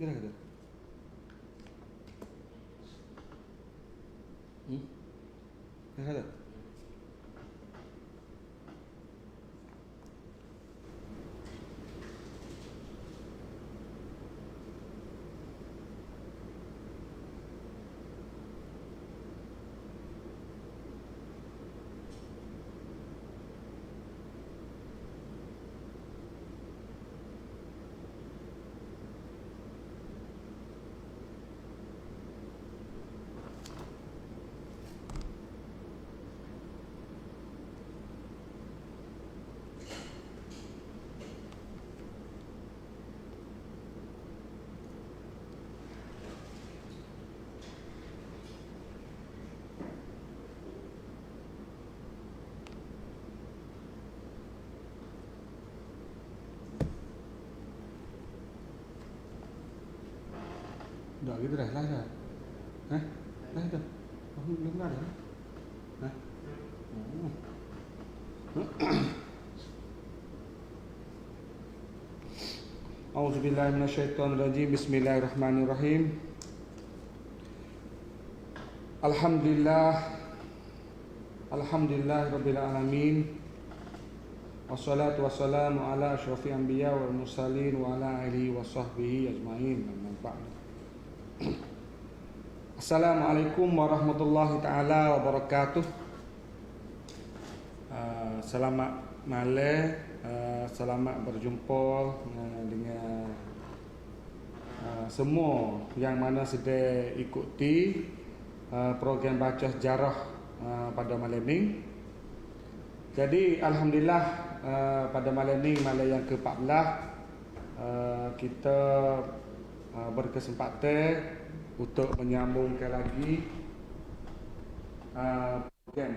Kira kata. Kira kata. Dah gitu dah, lah dah. Dah dah. Belum ada. Hah? A'udzubillahi minasyaitonirrajim. Bismillahirrahmanirrahim. Alhamdulillahirabbil alamin. Wassalatu wassalamu ala asyrafil anbiya wal mursalin wa ala alihi washabbihi ajmain. Amma ba'du. Assalamualaikum warahmatullahi taala wabarakatuh. Selamat malam, selamat berjumpa dengan semua yang mana sedang ikuti program baca sejarah pada malam ini. Jadi alhamdulillah pada malam ini, malam yang ke-14, kita berkesempatan untuk menyambungkan lagi program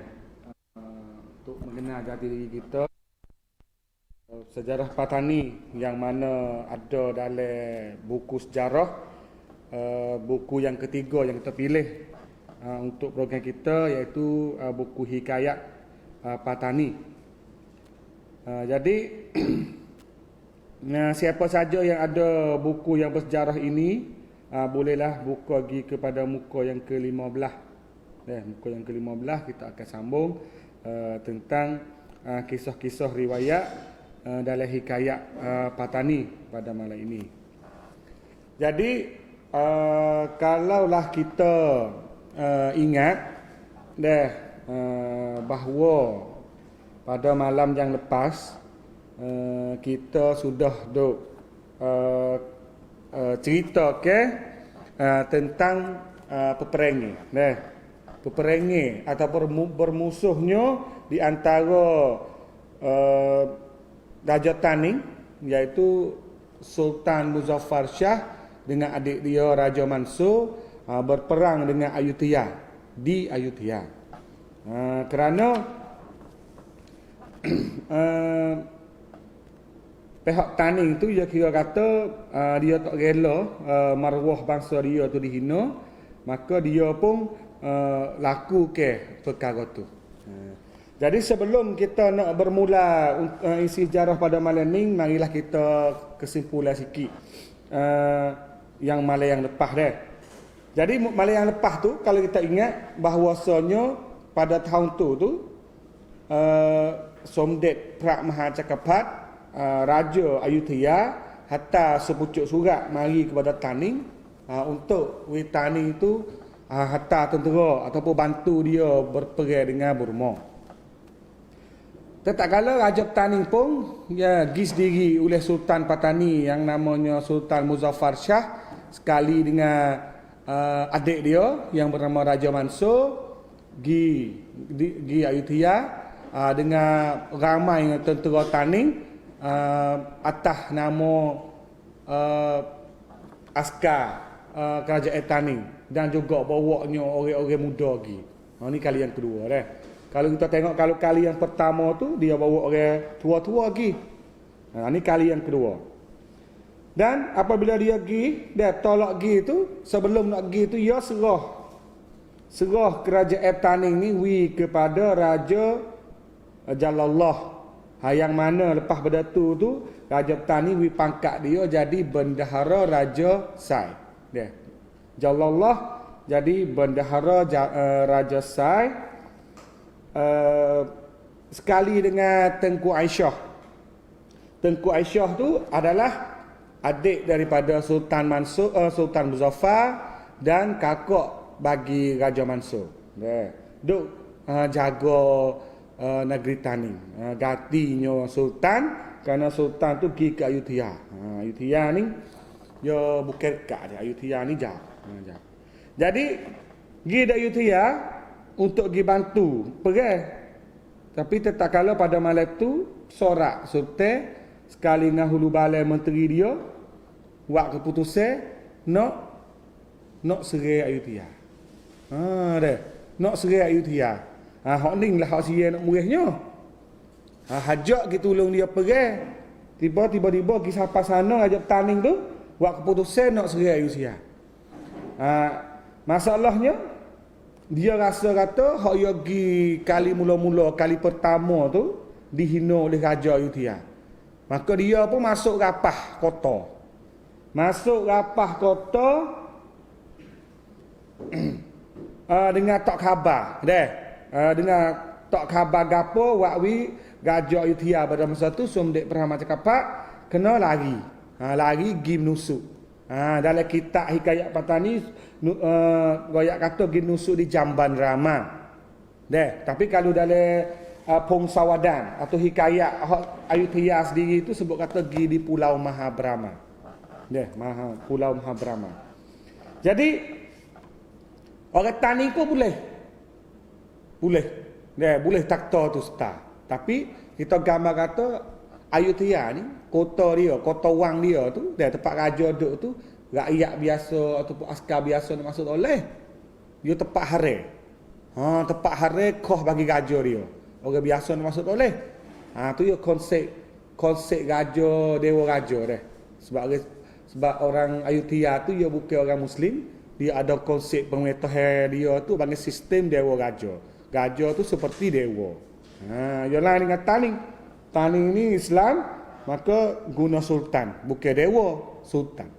untuk mengenal jati diri kita, sejarah Patani, yang mana ada dalam buku sejarah, buku yang ketiga yang kita pilih untuk program kita, iaitu buku Hikayat Patani. Jadi siapa saja yang ada buku yang bersejarah ini, bolehlah buka pergi kepada muka yang ke-15. Muka yang ke-15 kita akan sambung tentang kisah-kisah riwayat dalam Hikayat Patani pada malam ini. Jadi kalaulah kita ingat bahawa pada malam yang lepas kita sudah cerita tentang peperangan, peperangan ataupun bermusuhnya di antara Raja Taning, iaitu Sultan Muzaffar Shah dengan adik dia Raja Mansur, berperang dengan Ayutthaya di Ayutthaya. Kerana pihak Taning tu dia kira kata dia tak rela maruah bangsa dia tu dihina, maka dia pun laku ke perkara tu. Jadi sebelum kita nak bermula isi sejarah pada malam ni, marilah kita kesimpulan sikit yang malam yang lepas dah. Jadi malam yang lepas tu, kalau kita ingat bahawasanya pada tahun tu Somdet Prak Mahacakapat, Raja Ayutthaya hantar sepucuk surat mari kepada Taning untuk Taning itu hantar tentera ataupun bantu dia berperang dengan Burma. Tatkala Raja Taning pun pergi sendiri oleh Sultan Patani yang namanya Sultan Muzaffar Shah, sekali dengan adik dia yang bernama Raja Mansur, pergi Ayutthaya dengan ramai tentera Taning atas nama askar kerajaan Taning, dan juga bawanya orang-orang muda lagi. Ini kali yang kedua dah. Kalau kita tengok, kalau kali yang pertama tu dia bawa orang tua-tua lagi. Ini kali yang kedua. Dan apabila dia pergi, dia tolak pergi tu, sebelum nak pergi tu dia serah kerajaan Taning ni kepada Raja Jalallah Yang mana lepas berdatu tu Raja Petani wi pangkat dia jadi bendahara Raja Sai. Dia. Jalallah jadi bendahara Raja Sai sekali dengan Tengku Aisyah. Tengku Aisyah tu adalah adik daripada Sultan Mansur, Sultan Muzaffar dan kakak bagi Raja Mansur. Dia. Duk jaga negeri Tani. Gantinya Sultan kerana Sultan tu pergi ke Ayutthaya. Ayutthaya ni dia bukan dekat dia. Ayutthaya ni jauh. Jadi pergi ke Ayutthaya untuk pergi bantu perang. Tapi tetap kala pada malam tu sorak Sultan sekali dengan hulu balai menteri dia buat keputusan nak serai Ayutthaya. Dah. Nak serai Ayutthaya. Hak ni lah hak sia nak murihnya. Hajak kita tolong dia perang. Tiba-tiba pergi sampai sana Raja Petani tu buat keputusan nak serai Ayutthaya. Masalahnya dia rasa kata hak dia pergi kali mula-mula kali pertama tu dihina oleh Raja Ayutthaya. Maka dia pun masuk rapah kota. Masuk rapah kota dengan tak khabar. Dengan tak khabar gapo wakwi Raja Ayutthaya pada masa tu Somdek Brahma Cakapak kena lari. Lari pergi menusuk. Dalam kitab Hikayat Patani royak kata pergi menusuk di Jamban Rama. Tapi kalau dalam Pong Sawadan atau hikayat Ayutthaya sendiri itu sebut kata pergi di Pulau Mahabrahma. Pulau Mahabrahma. Jadi orang Tani pun boleh takhta tu start. Tapi kita gambar kata Ayutthaya ni kota dia, kota wang dia tu, tempat raja duduk tu, rakyat biasa ataupun askar biasa nak masuk oleh. Dia tempat hare. Tempat hare kau bagi raja dia. Orang biasa nak masuk oleh. Tu ya konsep raja, dewa raja dah. Sebab orang Ayutthaya tu dia bukan orang Muslim, dia ada konsep pemerintahan dia tu bagi sistem dewa raja. Raja tu seperti dewa. Dia lain dengan Tani. Tani ni Islam, maka guna sultan, bukan dewa, sultan.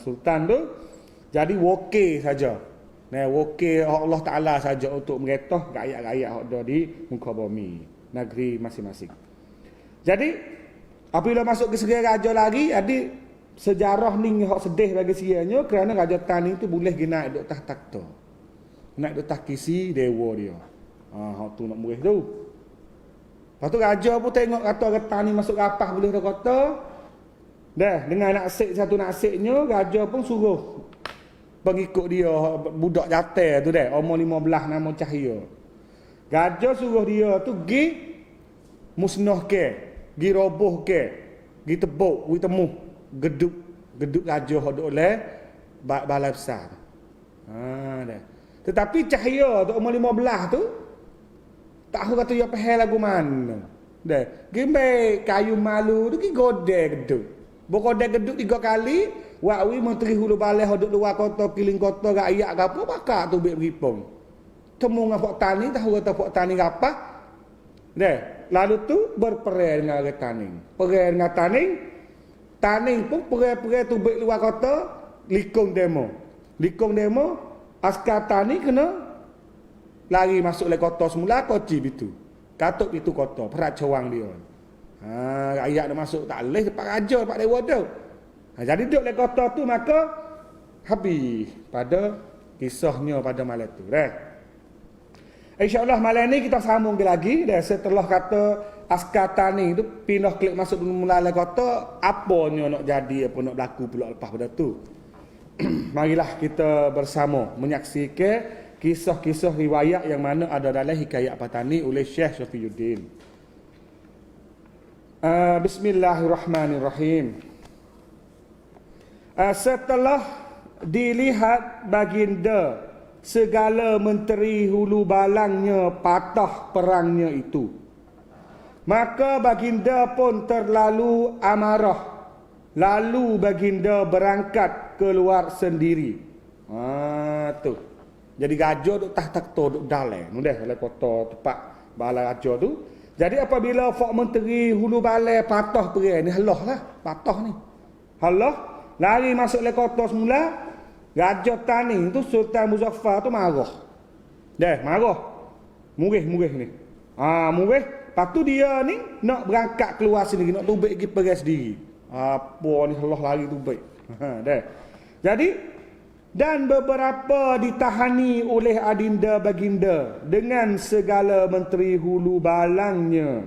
Sultan tu jadi wakil saja. Wakil Allah Taala saja untuk merintah rakyat-rakyat hak ada di muka bumi, negeri masing-masing. Jadi apabila masuk ke serai raja lagi, ada sejarah ni hak sedih bagi sianya kerana Raja Tani tu boleh naik duk takhta. Naik duk kisi dewa dia. Hak tu nak murih tu. Lepas tu raja pun tengok kata Raja Tani masuk rapah boleh dah kata. Dengan satu naksiknya raja pun suruh pengikut dia budak jatah tu umur 15 nama Cahaya. Raja suruh dia tu pergi musnah ke, pergi roboh ke, pergi tebuk, pergi temu geduk raja hok duk oleh balai besar. Tetapi Cahaya tu umur 15 tu tak tahu kata dia pahal lagu mana. Gimbe kayu malu tu pergi godek geduk. Bokodek geduk 3 kali, wakwi menteri hulu balai hok duk luar kota, kiling kota rakyat gapo bakak tu bek beripong. Temu dengan Pok Tani, tahu kata Pok Tani apa? Lalu tu berperang dengan Raja Tani. Perang dengan Tani. Tani pun perang tu bek luar kota, likung demo. Likung demo, askar Tani kena lari masuk le kota semula, koci bitu. Katuk itu kota, perak cawang dia. Rakyat dah masuk tak boleh tempat raja, tempat dewa tu. Jadi duduk le kota tu maka habis pada kisahnya pada malam tu. InsyaAllah malam ni kita sambung lagi. Setelah kata askar Tani tu pindah klik masuk mula le kota, apanya nak jadi, apa nak berlaku pula lepas pada tu. Marilah kita bersama menyaksikan kisah-kisah riwayat yang mana ada dalam Hikayat Patani oleh Syekh Syafiuddin. Bismillahirrahmanirrahim. Setelah dilihat baginda segala menteri hulu balangnya patah perangnya itu, maka baginda pun terlalu amarah. Lalu baginda berangkat keluar sendiri. Tu. Jadi raja duk takhta duk dalai. Nudah dalam kota tempat balai raja tu. Jadi apabila Fok Menteri Hulu Balai patah perai ni, halah lah. Patah ni. Halah, lari masuk le kota semula. Raja Taning tu Sultan Muzaffar tu marah. Marah. Murih ni. Murih. Lepas tu dia ni nak berangkat keluar sendiri, nak tubik pergi perai sendiri. Apa ni halah lari tubik. Jadi dan beberapa ditahani oleh adinda baginda dengan segala menteri hulu balangnya,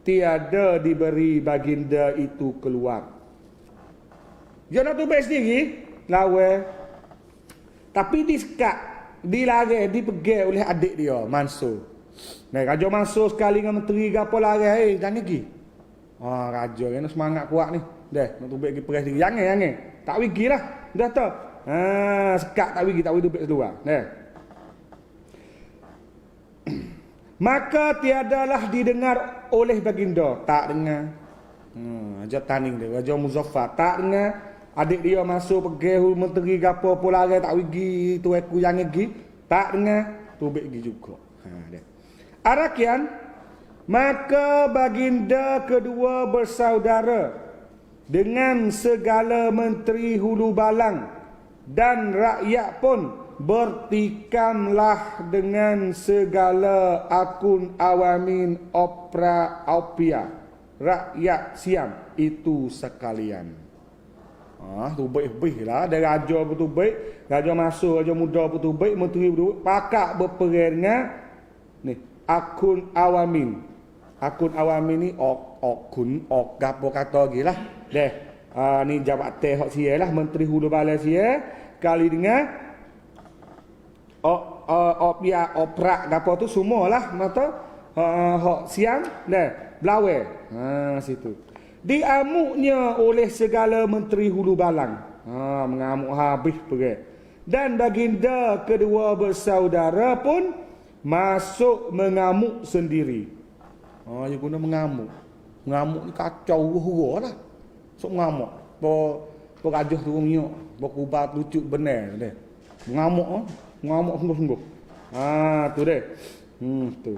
tiada diberi baginda itu keluar. Dia nak tubik sendiri, lawan. Tapi disekat, dilari, dipegang oleh adik dia, Mansur. Raja Mansur sekali dengan menteri gapo lari, jangan pergi. Raja ni semangat kuat ni. Nak tubik pergi perai sendiri. Jangan. Tak pergi lah. Dah tak. Sekat tak pergi dubik keluar. Maka tiadalah didengar oleh baginda. Tak dengar. Raja Taning dia, Raja Muzaffar tak dengar. Adik dia masuk pergi menteri gapo polare tak pergi, tu aku yang pergi, tak dengar, tubik pergi juga. Arakian, maka baginda kedua bersaudara dengan segala menteri hulu balang dan rakyat pun bertikamlah dengan segala akun awamin opia rakyat Siam itu sekalian. Tubik lah. Ada raja bertubik, raja masuk, raja muda bertubik, menteri bertubik, pakak berperang dengan ni akun awamin. Akun awamin ni gapo kata lagi lah. Ni jabatan hak sia lah, menteri hulu balai sia kali dengan oprak gapo tu semualah mata hak Siam Belawai. Situ. Diamuknya oleh segala menteri hulu balang. Mengamuk habis pergi. Dan baginda kedua bersaudara pun masuk mengamuk sendiri. Dia guna mengamuk. Mengamuk ni kacau hura lah. Sok mengamuk. Po rajuh tu miok, po kubat lucu benar deh. Mengamuk sungguh-sungguh. Tu deh. Tu.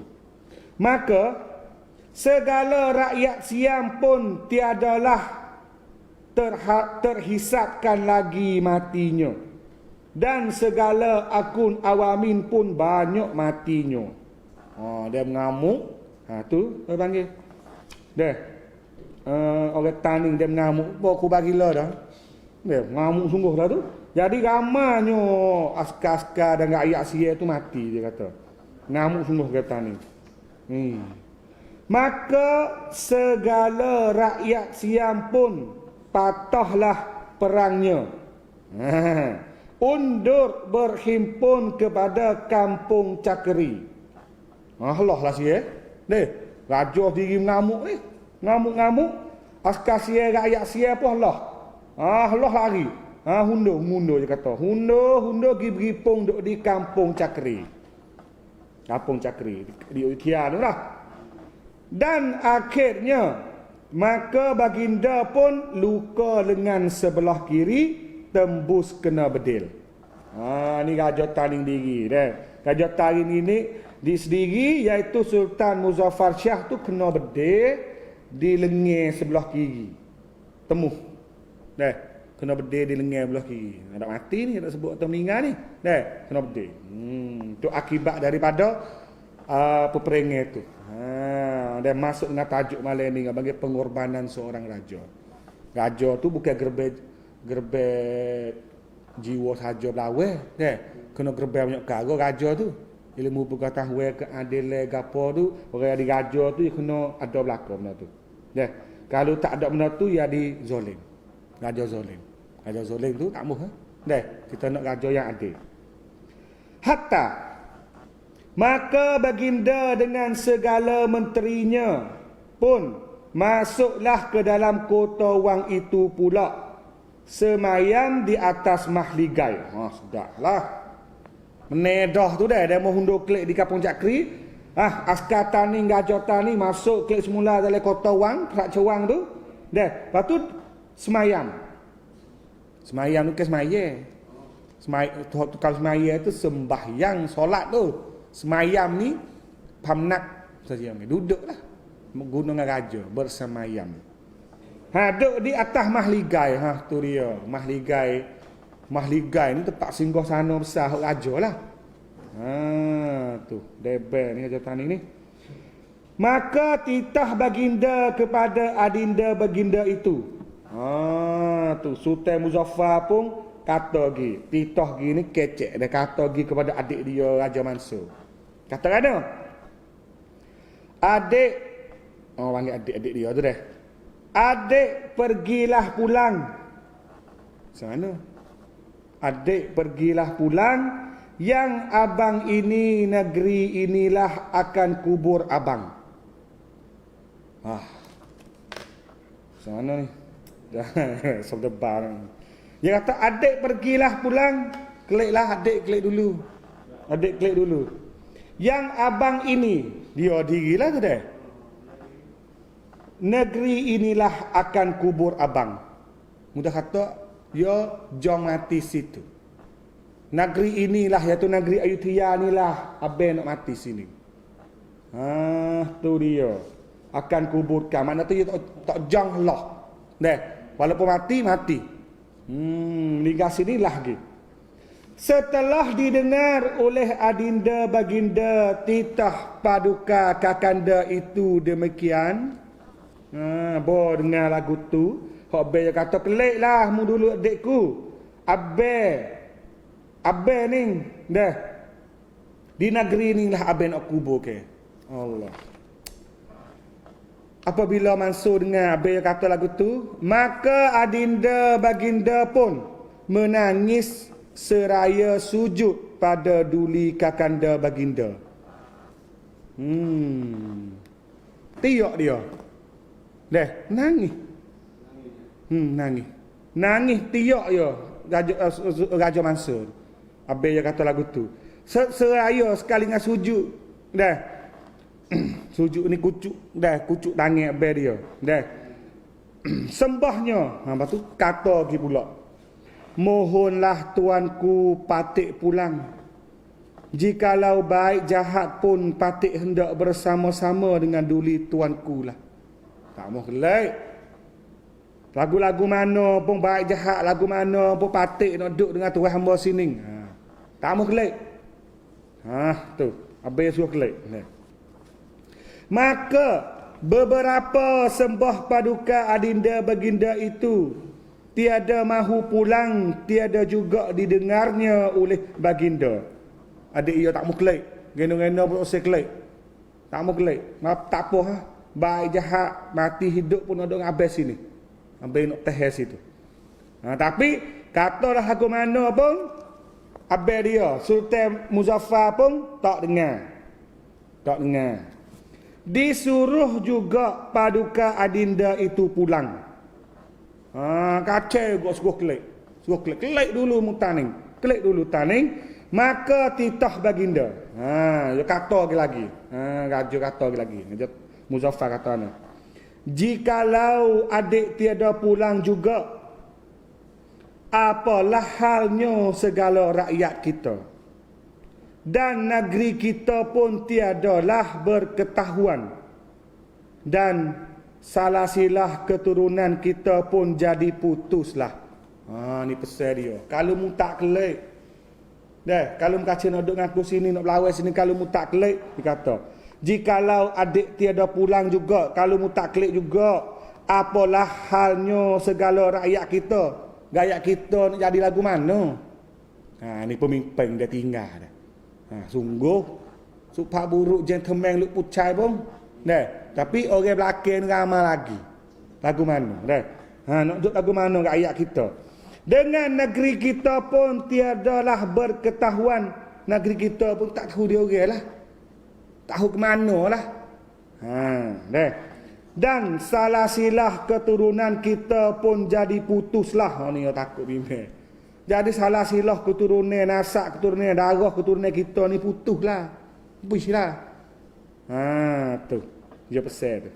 Maka segala rakyat Siam pun tiadalah terhisapkan lagi matinya. Dan segala akun awamin pun banyak matinya. Dia mengamuk. Tu dia panggil. Orang Taning dia mengamuk. Aku bagilah dah. Dia mengamuk sungguh dah tu. Jadi ramanya askar-askar dan rakyat Siam tu mati, dia kata. Mengamuk sungguh kata Taning. Maka segala rakyat Siam pun patahlah perangnya. Undur berhimpun kepada kampung Cakeri. Allah lah sia. Raja diri mengamuk ni. Ngamuk-ngamuk. Askar sia, rakyat sia pun Allah. Allah lari. Hundur dia kata. Hundur pergi berhimpun duduk di kampung Cakeri. Kampung Cakeri. Di Utia tu lah. Dan akhirnya maka baginda pun luka lengan sebelah kiri tembus kena bedil. Ni Raja Taning diri dah. Raja Taning ini di sendiri iaitu Sultan Muzaffar Shah tu kena bedil di lengan sebelah kiri. Temu. Kena bedil di lengan sebelah kiri. Ada mati ni, tak sebut atau meninggal ni. Kena bedil. Itu akibat daripada peperangan tu. Dan masuk dengan tajuk malam ni bagi pengorbanan seorang raja. Raja tu bukan gerbek jiwa saja belawai. Kena gerbek banyak perkara raja tu. Ilmu pengetahuan keadilan gapo tu, orang yang di raja tu dia kena ada belaka benda tu. Kalau tak ada benda tu ya di zalim. Raja zalim. Raja zalim tu tak mahu. Kita nak raja yang adil. Hatta maka baginda dengan segala menterinya pun masuklah ke dalam kota wang itu pula, semayam di atas mahligai. Sudahlah. Menedah tu dah. Dia mau hundur klik di kampung Cakri. Askar Taning, Raja Taning masuk klik semula dalam kota wang, Perak Cewang tu. Lepas tu semayam. Semayam tu ke semayam. Kalau semayam tu sembahyang solat tu. Semayam ni pamnak saja ni duduklah. gunung raja bersemayam. Duduk di atas mahligai. Tu dia. Mahligai ni tempat singgah sana besar raja lah. Tu. Debel ni raja tani ni. Maka titah baginda kepada adinda baginda itu. Tu. Sultan Muzaffar pun kata lagi. Titah lagi ni kecek. Dia kata lagi kepada adik dia Raja Mansur. Kata kata. Adik. Panggil adik dia tu dah. Adik pergilah pulang. Sana. Adik pergilah pulang. Yang abang ini, negeri inilah akan kubur abang. Sana ni. Sabda barang. Dia kata adik pergilah pulang. Keliklah adik kelik dulu. Adik kelik dulu. Yang abang ini. Dia dirilah tu dah. Negeri inilah akan kubur abang. Mudah kata, dia jom mati situ. Negeri inilah, iaitu negeri Ayutthaya inilah abang nak mati sini. Tu dia. Akan kuburkan. Maknanya tu dia tak jang lah. Dah. Walaupun mati, mati. Meninggal sini lah lagi. Setelah didengar oleh adinda baginda titah paduka kakanda itu demikian. Dengar lagu tu. Hak Abel kata, keliklah mu dulu adikku. Abel ni. Dah. Di negeri ni lah Abel nak kubur ke. Allah. Apabila Mansur dengar Abel kata lagu tu, maka adinda baginda pun menangis seraya sujud pada duli kakanda baginda. Tiok dia. Dah, nangis. Nangis tiok dia Raja Mansur. Abel dia kata lagu tu. Seraya sekali dengan sujud. Dah. Sujud ni kucuk. Dah, kucuk tangan Abel dia. Dah. Sembahnya. Lepas tu kata lagi pula. Mohonlah tuanku patik pulang. Jikalau baik jahat pun patik hendak bersama-sama dengan duli tuanku lah. Tak mau kelak. Lagu-lagu mana pun baik jahat, lagu mana pun patik nak duduk dengan tuan hamba sini. Tak mau kelak. Tu. Habis suruh kelak. Maka beberapa sembah paduka adinda baginda itu tiada mahu pulang, tiada juga didengarnya oleh baginda. Adik ia tak mau kelak. Gena-gena pun usah kelak. Tak mau kelak. Tak apa ha. Baik jahat, mati hidup pun ada dengan habis sini. Habis nak tehes situ. Tapi katalah lagu mana pun Abel dia, Sultan Muzaffar pun tak dengar. Tak dengar. Disuruh juga paduka adinda itu pulang. Kacau gua suruh kelik. Suruh kelik. Kelik dulu mutaning. Kelik dulu taning. Maka titah baginda. Dia kata lagi. Raja kata lagi. Muzaffar kata ni. Jikalau adik tiada pulang juga, apalah halnya segala rakyat kita. Dan negeri kita pun tiadalah berketahuan. Dan salah silah keturunan kita pun jadi putuslah. Ni pesan dia. Kalau mu tak kelik. Dah, kalau mu kacau nak duduk dengan aku sini, nak berlawan sini, kalau mu tak kelik, dia kata. Jikalau adik tiada pulang juga, kalau mu tak kelik juga, apalah halnya segala rakyat kita. Rakyat kita nak jadi lagu mana? Ni pemimpin dia tinggal dah. Sungguh supak buruk gentleman luk pucai pun. Dah, tapi orang belakang ramai lagi. Lagu mana? Dah. Nak duduk lagu mana rakyat kita? Dengan negeri kita pun tiadalah berketahuan. Negeri kita pun tak tahu dia orang lah. Tahu ke mana lah. Dah. Dan salah silah keturunan kita pun jadi putuslah. Ni yang takut bimbing. Jadi salah silah keturunan, nasak keturunan, darah keturunan kita ni putuslah. Habislah. Tu. Dia pesan tu.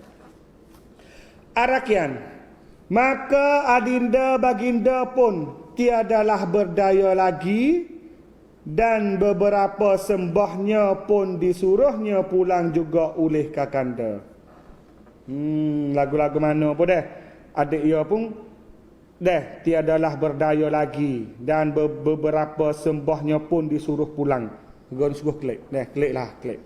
Arakian. Maka adinda baginda pun tiadalah berdaya lagi. Dan beberapa sembahnya pun disuruhnya pulang juga oleh kakanda. Lagu-lagu mana pun dah. Adik ia pun dah tiadalah berdaya lagi dan beberapa sembahnya pun disuruh pulang. Gon suruh klik. Dah klik lah, klik.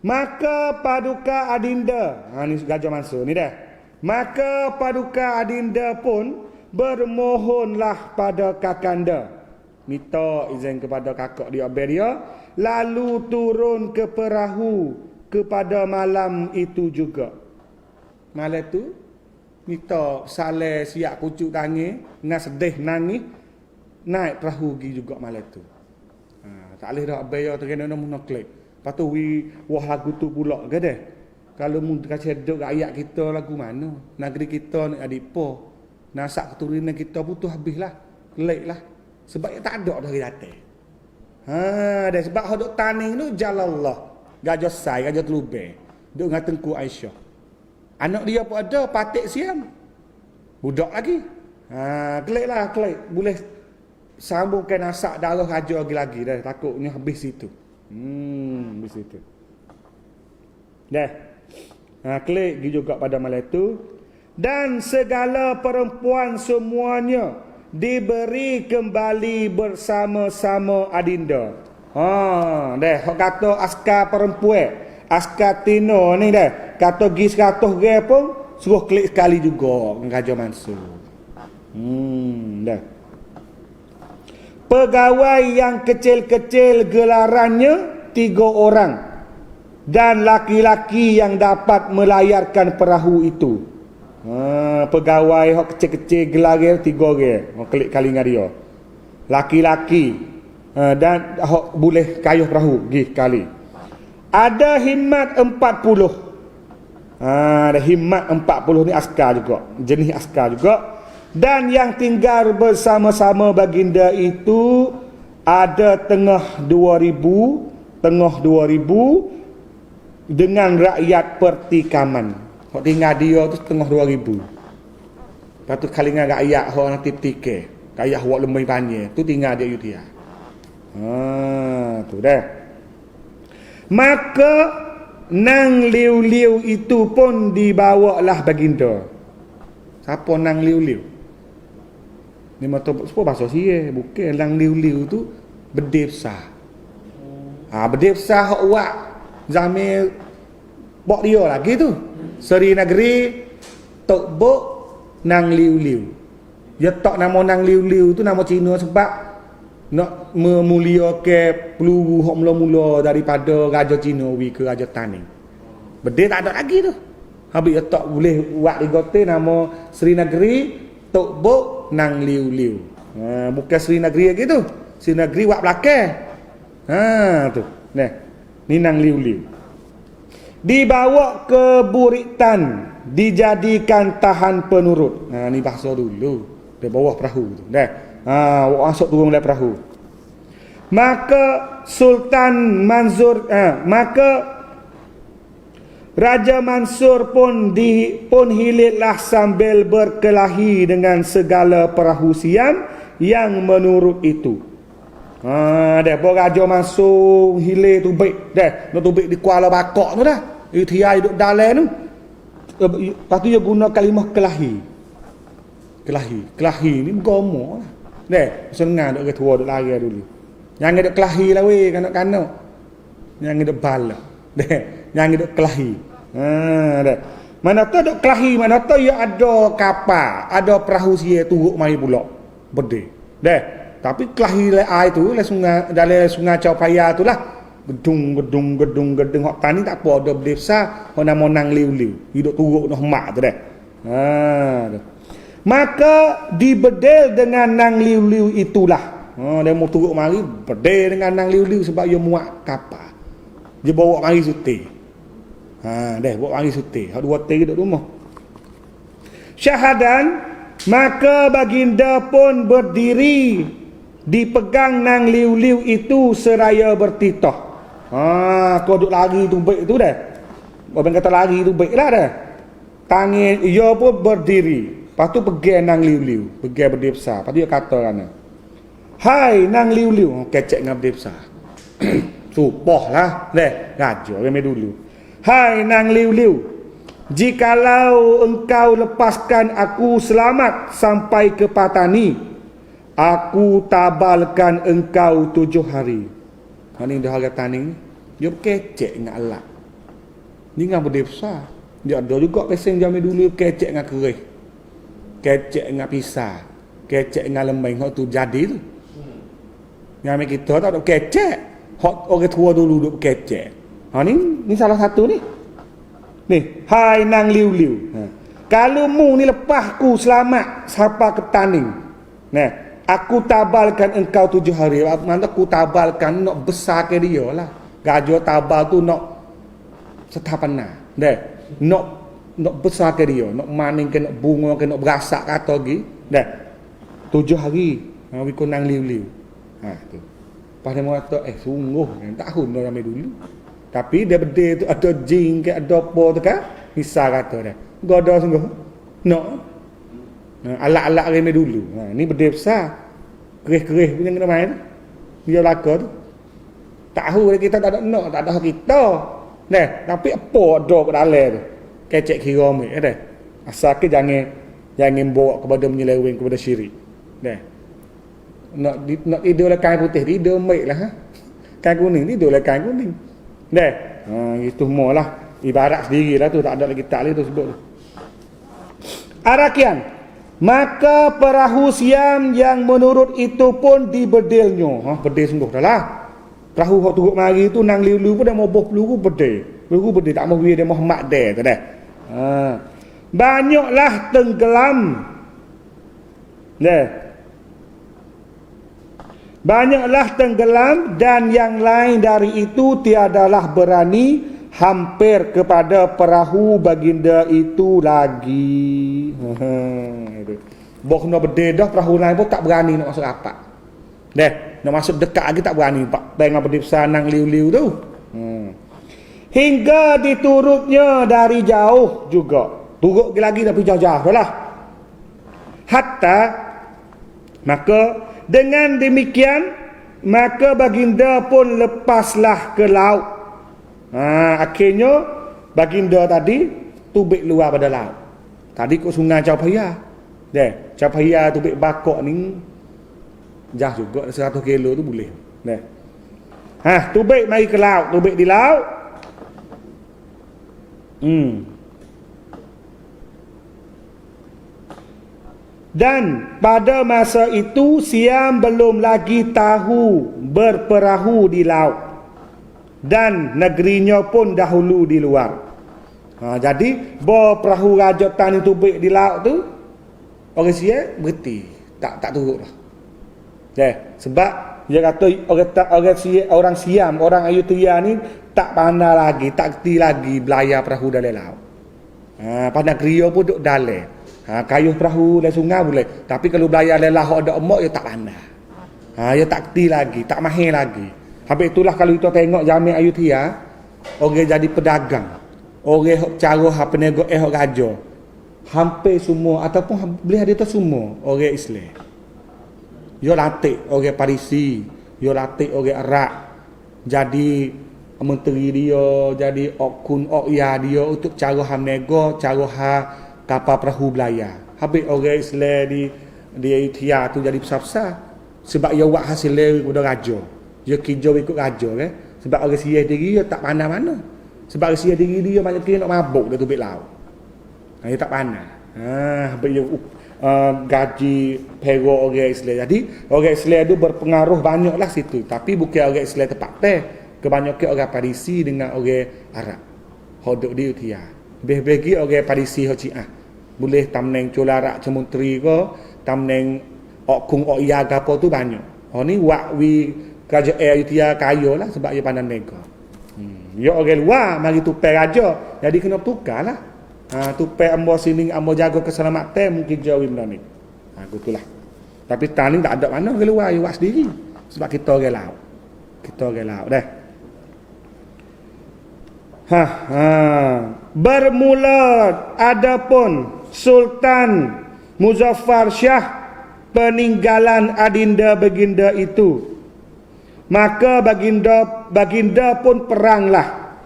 Maka Paduka Adinda, ni Gajah Mansur ni dah. Maka Paduka Adinda pun bermohonlah pada kakanda, minta izin kepada kakak dia abang dia, lalu turun ke perahu kepada malam itu juga. Malam tu minta saleh siap pucuk tangi, dengan sedih nangis, naik perahu pergi juga malam tu. Tak boleh dah abang dia terkena nak klik. Lepas tu wah lagu tu pula ke dah. Kalau mu kasih duk ayat kita lagu mana? Negeri kita ni adipo. Nasak keturunan kita putus habislah. Kelik lah. Sebab tak ada dah hari datang. Dah sebab hak duk taning tu jalallah. Gajah sai, gajah telubeng. Duk dengan Tengku Aisyah. Anak dia pun ada patik siam. Budak lagi. Kelik lah, kelik. Boleh sambungkan nasak darah raja lagi dah. Takutnya habis situ. Habis situ. Dah. Klik pergi juga pada malam itu. Dan segala perempuan semuanya diberi kembali bersama-sama Adinda. Dah. Hak kata askar perempuan, askar Tino ni dah. Kata gi 100 gram pun suruh klik sekali juga dengan Gajah Mansur. Dah. Pegawai yang kecil-kecil gelarannya 3 orang. Dan laki-laki yang dapat melayarkan perahu itu. Pegawai yang kecil-kecil gelar dia 3 orang. Klik kali dengan dia. Laki-laki. Dan boleh kayuh perahu. Pergi kali. Ada himmat 40. Ada himmat 40 ni askar juga. Jenis askar juga. Dan yang tinggal bersama-sama baginda itu ada tengah 2,000 dengan rakyat pertikaman. Hak tinggal dia tu tengah 2,000. Lepas tu kali dengan rakyat hak nanti petike, rakyat hak lemai panjang tu tinggal dia Ayodhya. Tu dah. Maka Nang Liu-Liu itu pun dibawalah baginda. Siapa Nang Liu-Liu? Ni mata apa bahasa sia, bukan Nang Liu-Liu tu bede besar. Bede besar hak wak Zamir bok dia lagi tu. Seri Negeri Tok Bok Nang Liu-Liu. Dia tak nama Nang Liu-Liu tu nama Cina sebab nak memuliakan peluru hak mula-mula daripada Raja Cina ke Raja Taning. Bede tak ada lagi tu. Habis dia tak boleh buat digote nama Seri Negeri Tok Bok Nang Liu-Liu. Bukan Seri Negeri lagi tu. Seri Negeri wak belakang. Tu. Nah. Ni Nang Liu-Liu. Dibawa ke Buritan, dijadikan tahan penurut. Ni bahasa dulu. Di bawah perahu tu. Dah. Masuk turun dari perahu. Maka Sultan Mansur, maka Raja Mansur pun hilitlah sambil berkelahi dengan segala perahu siam yang menurut itu. Dah Raja Mansur hilir tu baik. Dah, nak tu baik di Kuala Bakok tu dah. Ayodhya duduk dalam tu. Lepas tu dia guna kalimah kelahi. Kelahi ni bergama lah. Dah, senang duk tua duk lari dulu. Jangan duk kelahi lah weh kanak-kanak. Jangan duk bala. Dah, jangan duk kelahi. Dah. Mana tu duk kelahi, mana tu ya ada kapal, ada perahu sia turuk mari pula. Bede. Dah. Tapi kelahi air tu dalam sungai Chao Phraya tu lah. Gedung hak tani tak apa ada beli besar hak nama Nang Liu-Liu. Hidup turuk noh mak tu dah. Maka dibedel dengan Nang Liu-Liu itulah. Dia mau turuk mari bedel dengan Nang Liu-Liu sebab dia muat kapal. Dia bawa mari suti. Dah bawa mari suti. Hak 2 hari duduk rumah. Syahadan, maka baginda pun berdiri, dipegang Nang Liu-Liu itu seraya bertitah. Kau duk lari tu baik tu dah. Abang kata lari tu baik lah dah. Tangan ia pun berdiri. Lepas tu pegang Nang Liu-Liu, pegang berdiri besar. Lepas tu dia kata kan, hai Nang Liu-Liu. Kecek dengan berdiri besar. Supah lah dah. Raja remeh dulu. Hai Nang Liu-Liu, Jikalau engkau lepaskan aku selamat sampai ke Patani, aku tabalkan engkau 7 hari. Ini dah harga tani ni. Dia kecek dengan alat. Ni dengan benda besar. Dia ada juga pesen zaman dulu kecek dengan kerih. Kecek dengan pisah. Kecek dengan lemeng. Hak tu jadi tu. Yang kita tak ada kecek. Hak orang tua dulu duk kecek. Ni salah satu ni. Ni, hai nang liu-liu. Kalau mu ni lepas ku selamat sampai ke Taning. Nah, aku tabalkan engkau 7 hari. Mana aku tabalkan nak besar ke dia lah. Gajah tabal tu nak setapana. Dah. Nak besar ke dia, nak maning ke, nak bunga ke, nak berasak kata lagi. Dah. 7 hari. Aku nang liu-liu. Tu. Pada orang kata, sungguh tak tahu dah ramai dulu. Tapi dia berdiri tu ada jin ke ada apa tu kan? Misal kata dia. Goda sungguh. No. Alat-alat remeh dulu. Ni berdiri besar. Kerih-kerih punya kena main. Dia belaka tu. Tahu kita tak ada nak, tak ada kita. Nah, tapi apa ada kat dalam tu? Kecek kira ambil ada. Asal ke jangan bawa kepada menyeleweng kepada syirik. Nah. Nak tidur kain putih, tidur ambil lah. Kain kuning tidur kain kuning. Dah. Itu semualah ibarat sendirilah tu, tak ada lagi tak lagi tu sebut tu. Arakian. Maka perahu Siam yang menurut itu pun dibedilnya. Bedil sungguh dah lah. Perahu hok turut mari tu nang liu-liu pun dah mau boh peluru bedil. Peluru bedil tak mau dia Muhammad dah tu dah. Banyaklah tenggelam. Dah. Banyaklah tenggelam dan yang lain dari itu tiadalah berani hampir kepada perahu baginda itu lagi. Boh kena berdedah perahu lain pun tak berani nak masuk rapat. Nak masuk dekat lagi tak berani. Pak pengen berdiri besar nang liu-liu tu. Hingga diturutnya dari jauh juga. Turut lagi tapi jauh-jauh dah lah. Hatta maka dengan demikian maka baginda pun lepaslah ke laut. Akhirnya baginda tadi tubik luar pada laut. Tadi kat sungai Chao Phraya. Chao Phraya tubik bakok ni jauh juga 100 kilo tu boleh. Tubik mari ke laut, tubik di laut. Dan pada masa itu Siam belum lagi tahu berperahu di laut. Dan negerinya pun dahulu di luar. Jadi perahu Raja Tan itu tubik di laut tu, orang Siam berhenti, tak turut dah. Sebab dia kata orang Siam, orang Ayutthaya ni tak pandai lagi, tak kerti lagi belayar perahu dalam laut. Pada negeri pun duduk dalam. Kayuh perahu dalam sungai boleh, tapi kalau belayar dalam laut ada emak dia tak pandai. Dia tak kerti lagi, tak mahir lagi. Habis itulah kalau kita tengok zaman Ayutthaya, orang jadi pedagang, orang cara penego raja, hampir semua ataupun boleh ada tu semua orang Islam. Dia latih orang Parisi, dia latih orang Arab, jadi menteri dia, jadi okun okya dia untuk cara menego, cara kapal perahu belayar. Habis orang Islam di Ayutthaya tu jadi besar-besar sebab dia buat hasil daripada raja. Dia kerja ikut raja kan. Sebab orang Sia diri dia tak pandai mana. Sebab orang Sia diri dia banyak kira nak mabuk dia tubik laut. Dia tak pandai. Habis dia gaji perak orang Islam. Jadi orang Islam tu berpengaruh banyaklah situ. Tapi bukan orang Islam tempat teh. Kebanyakan orang Parisi dengan orang Arab. Hodok di Ayutthaya. Bagi orang Parisi hok Syiah. Boleh tamneng colarak cemunteri ke, tamneng okung okya ke apa tu banyak. Ni wakwi kerajaan Ayutthaya kaya lah sebab dia pandai nego. Ya orang luar mari tupai raja, jadi kena tukarlah. Tupai ambo sini ambo jaga keselamatan mungkin jauh benda ni. Gitulah. Tapi tani tak ada mana orang luar, dia buat sendiri. Sebab kita orang laut. Kita orang laut dah. Bermula adapun Sultan Muzaffar Shah peninggalan adinda baginda itu, maka baginda pun peranglah.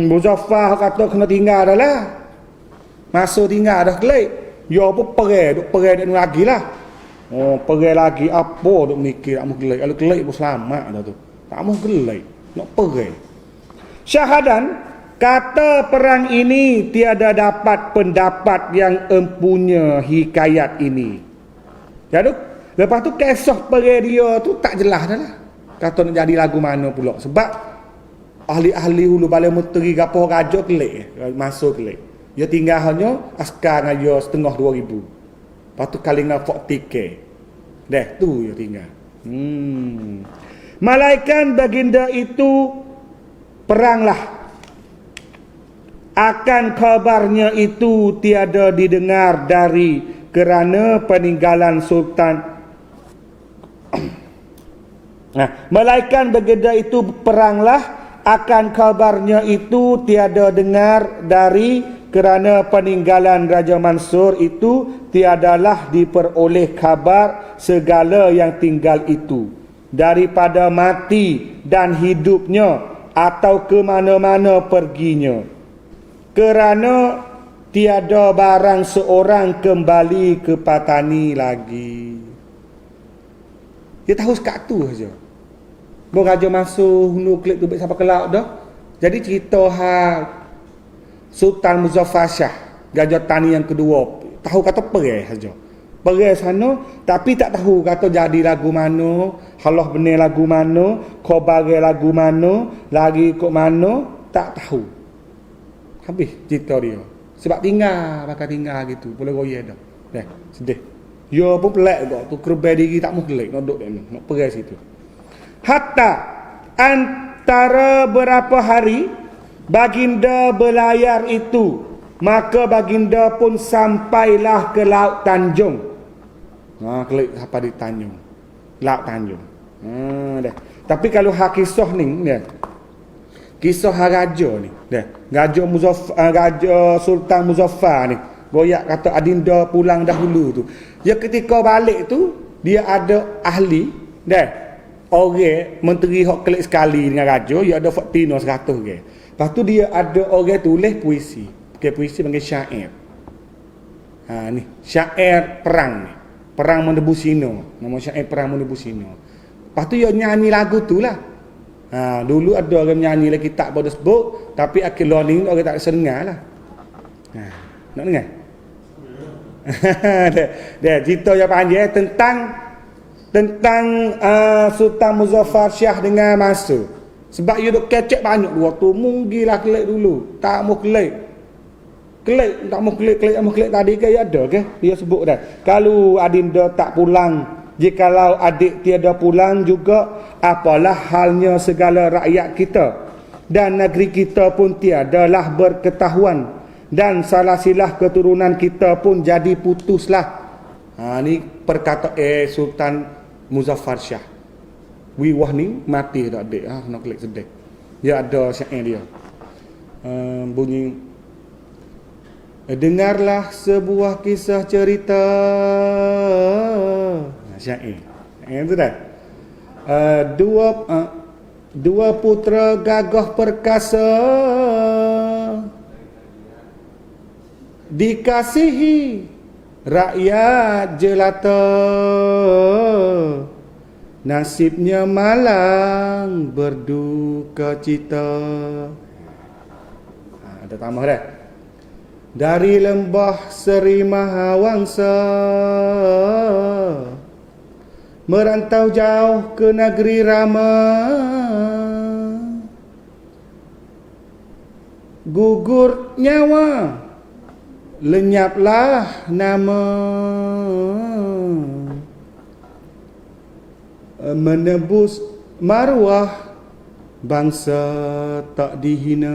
Muzaffar kata kena tinggal dah lah. Masa tinggal dah kelik. Ya pun duk perai dak lagi lah. Oh, perai lagi apa duk mikir nak kelik. Kalau kelik pun selamat dah tu. Tak mau kelik, nak perai. Syahadan kata perang ini tiada dapat pendapat yang empunya hikayat ini. Jadi lepas tu kisah perai dia tu tak jelas dah lah. Kata nak jadi lagu mana pula. Sebab ahli-ahli hulu balai menteri gapo raja kelik, masuk kelik. Dia tinggal hanya askar ngaya setengah 2,000. Lepas tu kali dengan 40k. Dah tu dia tinggal. Malaikat baginda itu peranglah. Akan kabarnya itu tiada didengar dari kerana peninggalan Sultan. Malaikat baginda itu peranglah. Akan kabarnya itu tiada dengar dari kerana peninggalan Raja Mansur itu tiadalah diperoleh kabar segala yang tinggal itu daripada mati dan hidupnya atau ke mana-mana perginya, kerana tiada barang seorang kembali ke Patani lagi. Dia tahu sekat tu saja. Bo Raja Mansur nuklik tu sampai ke laut dah. Jadi cerita Sultan Muzaffar Shah, Gajah Tani yang kedua, tahu kata perai saja. Perai sana tapi tak tahu kata jadi lagu mana, halah benih lagu mana, khabar lagu mana, lagi kok mana, tak tahu. Habis cerita dia. Sebab bakal tinggal gitu, boleh goyah dah. Sedih. Ya pun pelik kok tu kerbai diri tak mau kelik, nak duduk dak nak perai situ. Hatta antara berapa hari baginda berlayar itu, maka baginda pun sampailah ke Laut Tanjung. Klik apa di Tanjung, Laut Tanjung. Dah. Tapi kalau kisah ni dia, kisah raja ni dah, Raja Sultan Muzaffar ni, goyak kata adinda pulang dahulu tu. Ya ketika balik tu dia ada ahli dah. Orang menteri hok klik sekali dengan raja, dia ada 40 100 orang. Lepas tu dia ada orang tulis puisi. Puisi panggil syair. Ni syair perang ni. Perang menebus Sino. Nama syair perang menebus Sino. Lepas tu dia nyanyi lagu tu lah. Dulu ada orang nyanyi lagi tak pada sebut, tapi akhir learning orang tak sendengar lah. Nak dengar? Dia cerita yang panjang tentang Sultan Muzaffar Shah dengan Mansur. Sebab dia duk kecek banyak waktu munggilah kelik dulu. Tak mau kelik. Tak mau kelik tadi ke ada ke? Dia sebut dah. Kalau adinda tak pulang, jikalau adik tiada pulang juga, apalah halnya segala rakyat kita. Dan negeri kita pun tiadalah berketahuan. Dan salah silah keturunan kita pun jadi putuslah. Ni perkataan Sultan Muzaffar Shah. Wiwah ni mati dah adik. Nak klik sedih. Dia ada syair dia. Bunyi, dengarlah sebuah kisah cerita. Syair. Itu dah. Dua putra gagah perkasa dikasihi rakyat jelata, nasibnya malang berduka cita. Ada tambah dah. Dari lembah Seri Mahawangsa merantau jauh ke negeri Rama, gugur nyawa lenyaplah nama, menebus maruah bangsa tak dihina.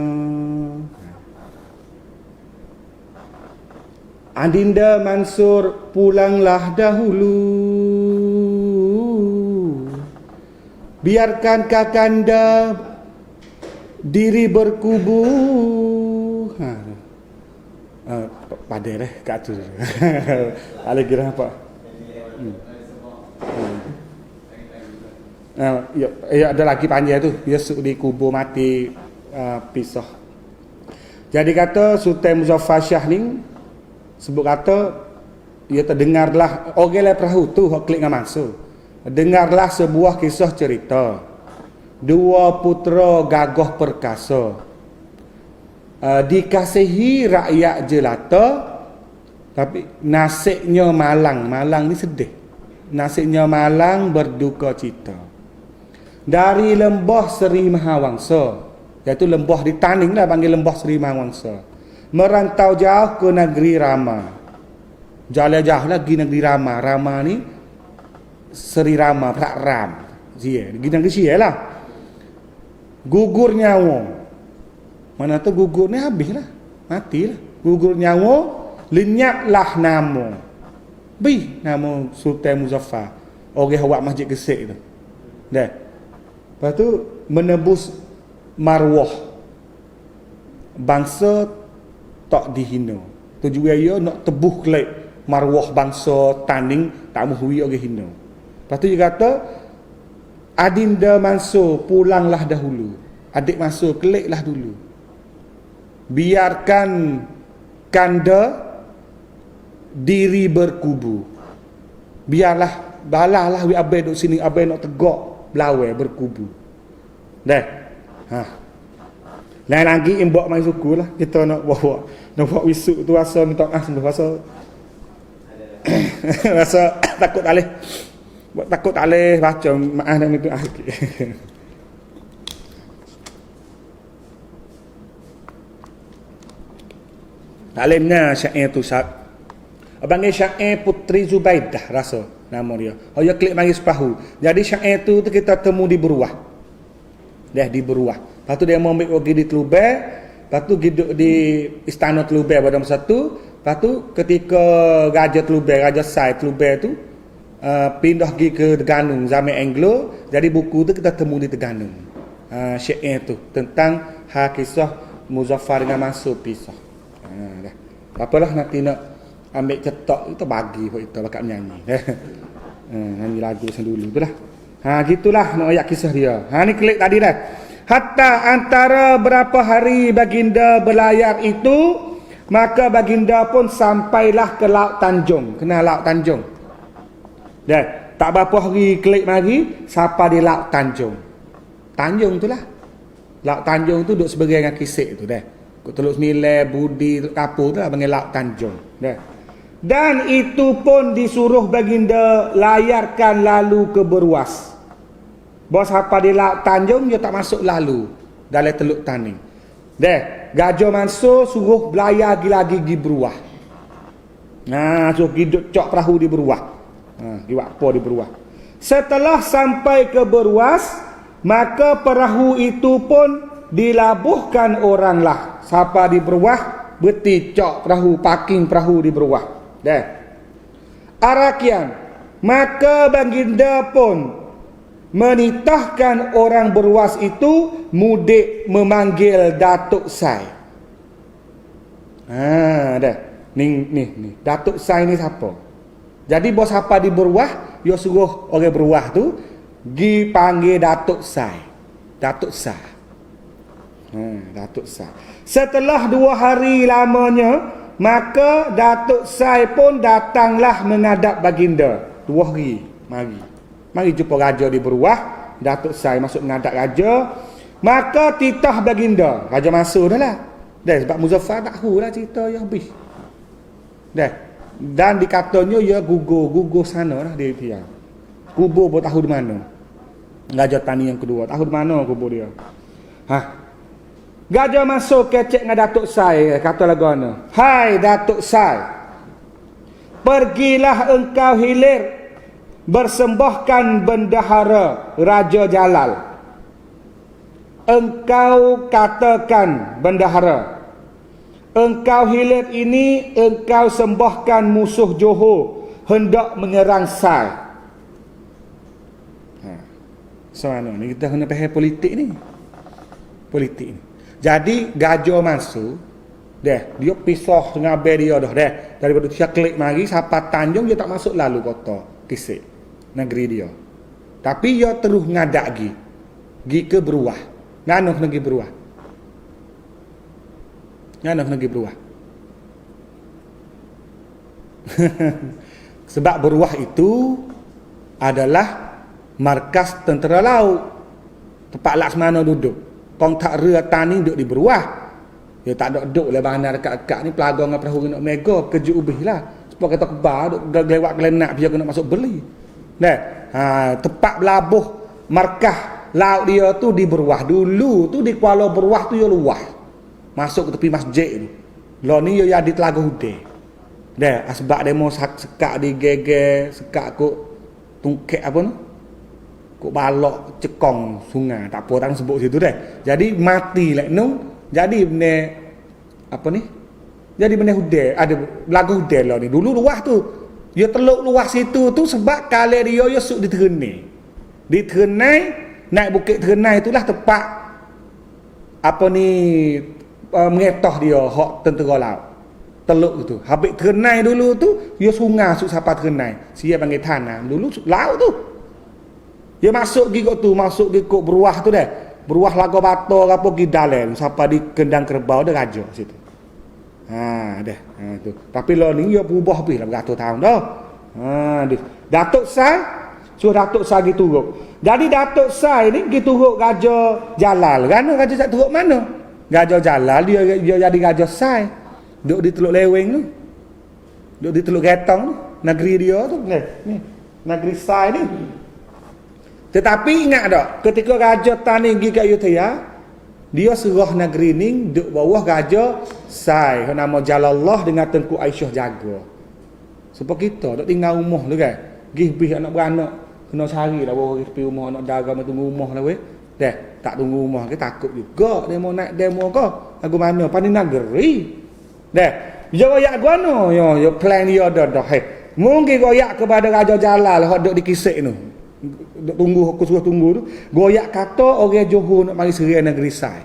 Adinda Mansur pulanglah dahulu, biarkan kakanda diri berkubu. Pada dah kat tu. Ada kira apa? Ya ada lagi panjang tu. Dia di kubur mati pisah. Jadi kata Sultan Muzaffar Shah ni sebut kata ia terdengarlah orang perahu tu hok klik dengan masuk. Dengarlah sebuah kisah cerita. Dua putera gagah perkasa. Dikasihi rakyat jelata, tapi nasibnya malang. Malang ni sedih. Nasibnya malang berduka cita. Dari lembah Seri Mahawangsa, iaitu lembah di Taning lah panggil lembah Seri Mahawangsa, merantau jauh ke negeri Rama. Jalan jauh lagi negeri Rama. Rama ni Seri Rama, Prak Ram. Pergi negeri Sia lah. Gugur nyawa. Mana tu gugur ni habislah. Matilah. Gugur nyawa, lenyaplah nama. Nama Sultan Muzaffar. Orang awak masjid Gesek tu. Dah. Lepas tu menebus marwah bangsa tak dihina. Tujuan dia nak tebuh kelak marwah bangsa Taning tak mahu orang hina. Lepas tu dia kata Adinda Mansur pulanglah dahulu. Adik Mansur keliklah dulu. Biarkan kanda diri berkubu. Biarlah balahlah wi abai duk sini, abai nak tegak belawai berkubu. Dah. Lain lagi imbak mai suku lah. Kita nak buat wisuk tu rasa minta maaf semua rasa takut alih. Takut alih baca maaf dan minta maaf. Alimnya syair tu abang syair Putri Zubaidah rasa nama dia. Dia klik mari sepahu. Jadi syair tu kita temu di Beruah. Dah di Beruah. Lepas tu dia mau ambil pergi di Telubeh. Lepas tu duduk di Istana Telubeh pada masa tu. Lepas tu ketika Raja Telubeh, Raja Sai Telubeh tu pindah pergi ke Terengganu zaman Anglo. Jadi buku tu kita temu di Terengganu. Syair tu tentang kisah Muzaffar dengan Mansur pisah. Dah. Apalah nanti nak ambil cetak kita bagi buat kita bakat menyanyi. Nyanyi lagu sendulu tu lah. Gitulah nak ayat kisah dia. Ni klik tadi dah. Hatta antara berapa hari baginda berlayar itu, maka baginda pun sampailah ke Laut Tanjung. Kenal Laut Tanjung? Dah. Tak berapa hari klik mari sampai di Laut Tanjung. Tanjung tu lah. Laut Tanjung tu duduk sebagai dengan Kisik tu dah. Teluk Sembilan, Budi, Teluk Kapur tu lah panggil Laut Tanjung. Dah. Dan itu pun disuruh baginda layarkan lalu ke Beruas. Bos apa di Laut Tanjung dia tak masuk lalu dalam Teluk Taning. Dah, Gajah Mansur suruh belayar lagi di Beruah. Suruh hidup cok perahu di Beruah. Di apa di Beruah. Setelah sampai ke Beruas, maka perahu itu pun dilabuhkan orang lah. Siapa di Beruah beti cok perahu, parking perahu di Beruah. Dah. Arakian, maka baginda pun menitahkan orang Beruas itu mudik memanggil Datuk Sai. Dah. Ni. Datuk Sai ni siapa? Jadi bos apa di Beruah, dia suruh orang Beruah tu dipanggil Datuk Sai. Datuk Sai. Datuk Sai. Setelah 2 hari lamanya, maka Datuk Sai pun datanglah menghadap baginda. 2 hari mari jumpa raja di Beruah. Datuk Sai masuk menghadap raja, maka titah baginda. Raja Mansur dah lah. Dah sebab Muzaffar tak tahulah cerita yang habis. Dah. Dan dikatanya ia gugur sana lah dia dia. Kubur pun tahu di mana. Raja Tani yang kedua tahu di mana kubur dia. Gajah Mansur kecek dengan Datuk Sai, kata lagu mana? Hai Datuk Sai, pergilah engkau hilir bersembahkan bendahara Raja Jalal. Engkau katakan bendahara, engkau hilir ini engkau sembahkan musuh Johor hendak menyerang Sai. Soalan ni kita kena faham politik ni. Politik ni. Jadi Gajah Mansur dia pisah dengan abang dia dah daripada Syaklik mari sampai Tanjung dia tak masuk lalu kota Kisik negeri dia. Tapi dia terus ngadak gi ke Beruah. Ngano negeri Beruah. Ngana kena pergi beruah. Sebab beruah itu adalah markas tentera laut. Tempat Laksmana duduk. Kong tak rea tani duduk di beruah. Dia tak duduk lah bandar dekat-dekat ni pelaga dengan perahu nak mega kejut ubih lah. Sebab kata kebar duk gelewak gelenak dia kena masuk beli. Tempat belabuh markah laut dia tu di beruah. Dulu tu di Kuala Beruah tu ya luah. Masuk ke tepi masjid tu. Lo ni ya di Telaga Hudeh. Sebab demo sekak di geger, sekak kok tungkek apa tu? Kok balok cekong sungai. Tak apa orang sebut situ deh. Jadi mati lah nung. Jadi benda apa ni? Jadi benda Hudeh, ada Telaga Hudeh lo ni. Dulu luah tu. Dia teluk luah situ tu sebab kali dia suk di Terenai. Di Terenai, naik Bukit Terenai itulah tempat apa ni mengetoh dia hak tentera laut. Teluk tu. Habis Terenai dulu tu, dia sungai suk sampai Terenai. Sia panggil tanah. Dulu laut tu. Dia masuk gi kok tu, masuk gi kok beruah tu dah. Beruah Laga Bata apa gi Dalen sampai di Kendang Kerbau dah raja situ. Tu. Tapi lo ni dia berubah habis lah beratus tahun dah. Datuk Sai suruh Datuk Sai gi turuk. Jadi Datuk Sai ni gi turuk Raja Jalal. Kan Raja tak turuk mana? Raja Jalal dia jadi Raja Sai. Duduk di Teluk Leweng tu. Duduk di Teluk Getong tu. Negeri dia tu. Ni. Negeri Sai ni. Tetapi ingat tak, ketika Raja Tani pergi ke Ayutthaya, dia serah negeri ni duduk bawah Raja Sai, nama Jalallah dengan Tengku Aisyah jaga. Sebab kita duduk tinggal rumah tu kan. Pergi habis anak beranak, kena cari lah bawa pergi rumah anak dagang tunggu rumah lah weh. Tak tunggu rumah ke takut juga demo naik demo ke. Aku mana pandai negeri. Dia royak guano yo plan dia dah. Mungkin royak kepada Raja Jalal hok duk di Kisik tu. Duk tunggu aku suruh tunggu tu. Royak kata orang Johor nak mari serai negeri Sai.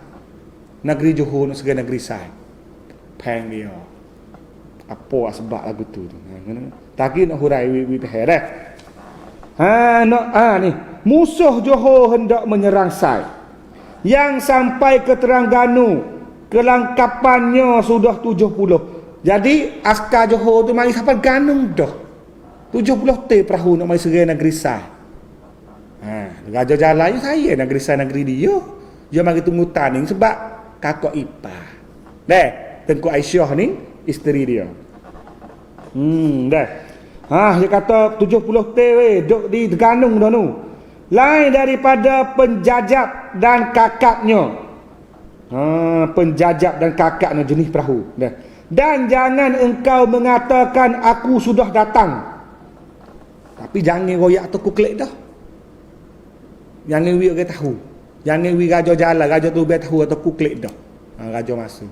Negeri Johor nak serai negeri Sai. Peng dia. Apa sebab lagu tu? Tadi nak hurai wi dah. Ni. Musuh Johor hendak menyerang Sai. Yang sampai ke Terengganu kelengkapannya sudah 70. Jadi askar Johor tu mari sampai Ganung dah. 70 t perahu nak mari serai negeri Sai. Raja Jalal saya negeri Sai negeri dia. Dia mari tunggu tanding sebab kakak ipar. Tengku Aisyah ni isteri dia. Dia kata 70 t duk di Ganung dah nu. Lain daripada penjajab dan kakaknya. Penjajab dan kakaknya jenis perahu. Dan jangan engkau mengatakan aku sudah datang. Tapi jangan royak tu kuklik dah. Jangan wi orang tahu. Jangan wi Raja Jalal, Raja tu biar tahu atau kuklik dah. Raja masuk.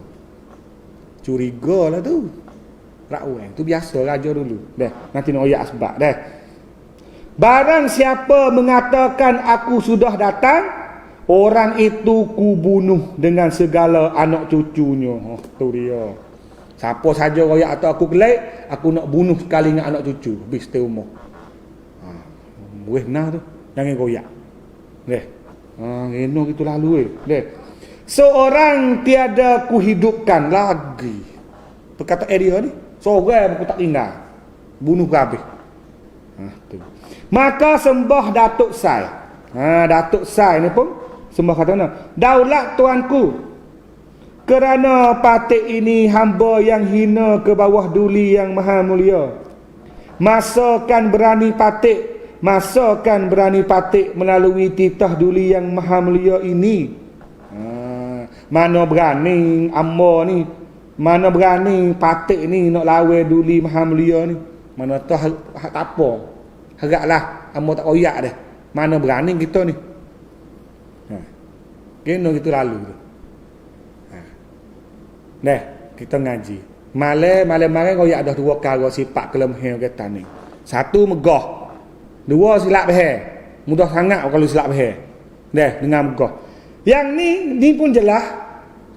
Curiga lah tu. Rakweng tu biasa raja dulu. Nanti nak royak sebab barang siapa mengatakan aku sudah datang, orang itu ku bunuh dengan segala anak cucunya. Tu dia. Siapa saja royak atau aku kelek, aku nak bunuh sekali dengan anak cucu. Habis tu umur. Weh nah tu. Jangan royak. Reno gitu lalu seorang tiada kuhidupkan lagi. Perkataan dia ni. Seorang aku tak tinggal. Bunuh habis. Tu. Maka sembah Datuk Sai. Datuk Sai ni pun sembah kata mana? Daulat tuanku. Kerana patik ini hamba yang hina ke bawah duli yang maha mulia. Masakan berani patik melalui titah duli yang maha mulia ini. Mana berani amba ni, mana berani patik ni nak lawan duli maha mulia ni. Mana tahu tak apa. Haraplah amba tak royak dah. Mana berani kita ni. Kena gitu lalu tu. Kita ngaji. Malam royak dah dua perkara sifat kelemahan kita ni. Satu megah. Dua silap behar. Mudah sangat kalau silap behar. Dengan megah. Yang ni pun jelas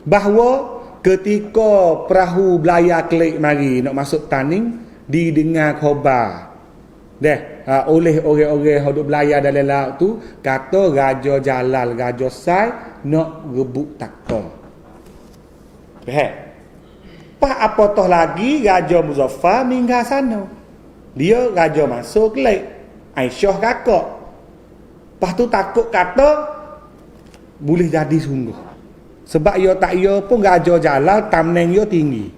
bahawa ketika perahu belayar kelik mari nak masuk tanding didengar khabar. Oleh orang-orang yang duk belayar dalam laut tu kata Raja Jalal, Raja Sai nak rebut takhta. Pas apa toh lagi Raja Muzaffar meninggal sana. Dia raja masuk kelak. Aisyah kakak. Lepas tu takut kata boleh jadi sungguh. Sebab ia tak ia pun Raja Jalal tamneng ia tinggi.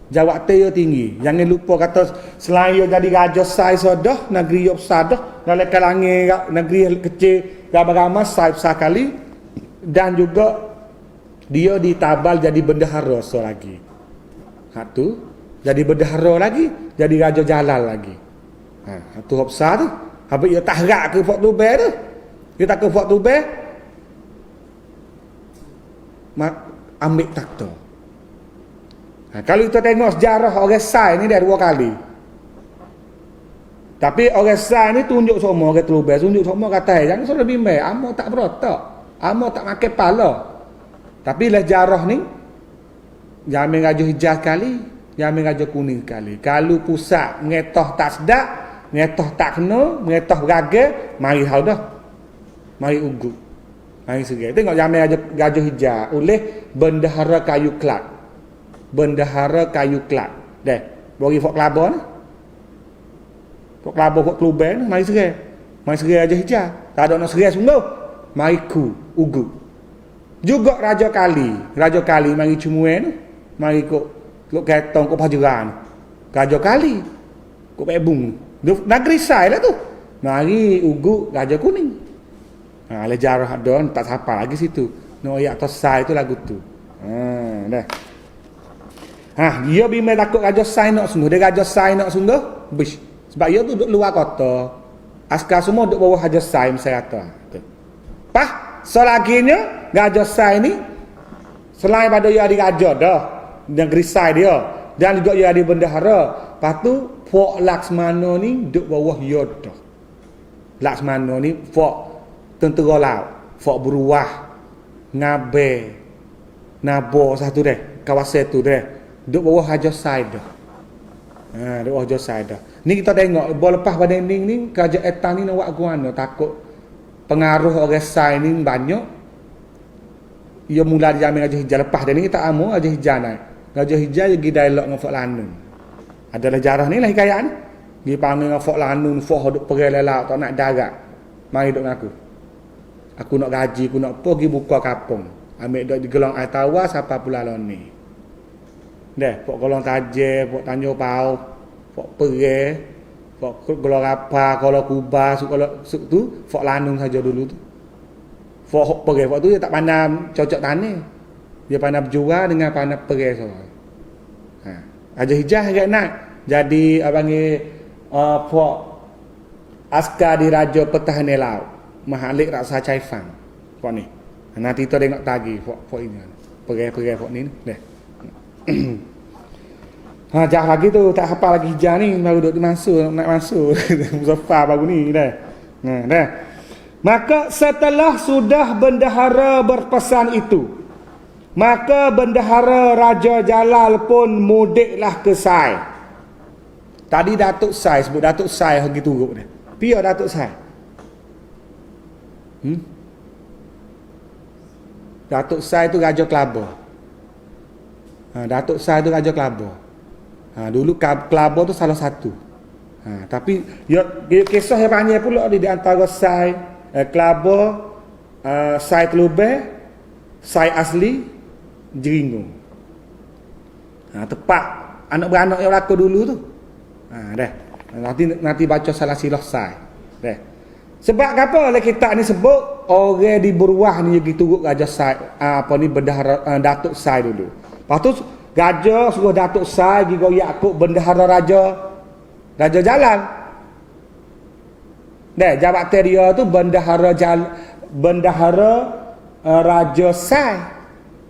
Jawatan ia tinggi. Jangan lupa kata selain ia jadi raja sai sodah, negeri ia besar dah, dalam kalangan negeri kecil ramai-ramai sai besar kali, dan juga dia ditabal jadi bendahara lagi. Hak tu jadi bendahara lagi, jadi Raja Jalal lagi. Tu hak besar tu. Habis dia tak harap ke Fort Tubai tu. Dia tak ke Fort Tubai, ambil takhta. Kalau kita tengok sejarah orang Sai ni dah 2 kali. Tapi orang Sai ni tunjuk semua orang Tubai, tunjuk semua kata jangan suruh bimbang, amo tak berotak, amo tak makan kepala. Tapi lah jarah ni Jamin Raja Hijaz kali, Jamin Raja Kuning kali. Kalau pusat ngetoh tak sedap, ngetoh tak kena, ngetoh beragal, mari hal dah. Mari ugut. Mari segai. Tengok Jamin Raja Hijaz oleh Bendahara Kayu Kelab. Bendahara Kayu Kelab. Deh, bagi Fort Kelaba ni. Fort Kelaba, Fort Tubai ni, mari segai. Mari segai Raja Hijaz. Tak ada nak segai sungguh. Mari ugut. Juga Raja Kali mari cumuan tu. Mari kok ketong kok pajeran. Raja Kali. Kok pebung. Negeri Sai lah tu. Mari ugut Raja Kuning. Le jarah don tak siapa lagi situ. No ayat atas Sai tu lagu tu. Dah. Dia bimbang takut Raja Sai nak sungguh. Dia Raja Sai nak sungguh. Bish. Sebab dia tu duduk luar kota. Askar semua duduk bawah Raja Sai masa kata. Pah, selaginya Raja Sai ni selain pada dia ada raja dah, negeri Sai dia, dan juga dia ada bendahara. Lepas tu Fort Laksmana ni duduk bawah dia dah. Laksmana ni Fort tentera laut, Fort Beruah, Ngabe, Nabo satu deh, kawasan tu deh, duduk bawah Raja Sai dah. Duduk bawah Raja Sai dah. Ni kita tengok lepas pada ending ni kerajaan Etan ni nak buat guana, takut pengaruh orang Sai ni banyak. Ia mula dijamin Raja Hijaz. Lepas dia ni kita amu Raja Hijaz naik. Raja Hijaz pergi dialog dengan Fort Lanun. Adalah jarah ni lah hikayat ni. Dia panggil dengan Fort Lanun, Fort duk pergi lelak tak nak darat. Mari duk dengan aku. Aku nak gaji, aku nak pergi buka kapung. Ambil duk di Gelang air tawar sampai Pulau Loni. Deh, Fort Golong Tajir, Fort Tanjung Pau, Fort Perih, Fort Golong Rapa, Golong Kubah, suk tu Fort Lanun saja dulu tu. Fort Perih, Fort tu dia tak pandai cocok tanah. Dia pandai berjual dengan pandai perih so. Raja Hijaz agak nak jadi panggil Fort askar di Raja Pertahanan Laut, Mahalik Raksa Caifang. Fort ni. Nanti kita tengok lagi Fort ini. Perih Fort ni deh. Jah lagi tu tak hafal lagi Hijaz ni baru duk nak masuk Muzaffar baru ni dah. Dah. Maka setelah sudah bendahara berpesan itu, maka bendahara Raja Jalal pun mudiklah ke Sai. Tadi Datuk Sai sebut Datuk Sai lagi turut dia. Pia Datuk Sai. Datuk Sai tu Raja Kelaba. Datuk Sai tu Raja Kelaba. Dulu Kelaba tu salah satu. Tapi kisah yang panjang pula di antara Sai, Kelaba, Sai Telubeh, Sai Asli, Jeringo. Tepat anak-beranak yang berlaku dulu tu. Dah. Nanti baca salah silah Sai. Dah. Sebab apa lah kitab ni sebut orang di Beruah ni pergi turut Raja Sai, bendahara Datuk Sai dulu. Lepas tu Raja suruh Datuk Sai pergi goyak akuk bendahara Raja Jalal. Jabatan dia tu bendahara Raja Sai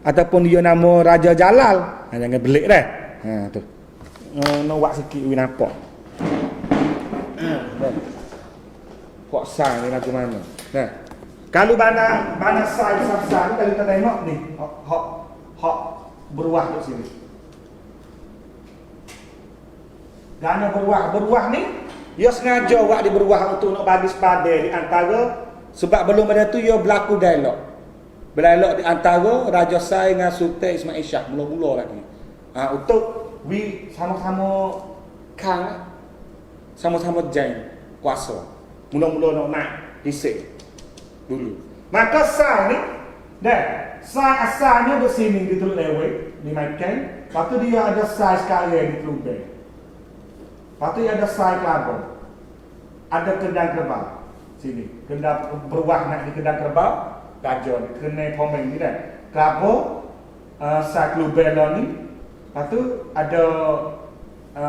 ataupun dia nama Raja Jalal. Jangan belik dah. Tu. Nak buat sikit we nampak. Kok Sai ni lagu mana? Kalau bana Sai besar ni kalau kita tengok ni, hak Beruah kat sini. Gana Beruah ni dia sengaja buat di Beruah untuk nak bagi sepada di antara, sebab belum ada tu dia berlaku dialog di antara Raja Sai dengan Sultan Ismail Shah mula-mula lagi. Untuk we sama-sama Kang, sama-sama Jain kuasa. Mula-mula nak naik hisik dulu. Maka sai ni, sai asalnya di sini di Teluk Lewek, di Makan. Lepas tu dia ada sai sekarang di Teluk Bay. Lepas tu dia ada sai Kelabang. Ada Kendang Kerbau sini. Kendang berwah nak di Kendang Kerbau, Gajah ni kena Pomeng ni dah. Kelabang, sai Teluk Bay ni. Lepas tu ada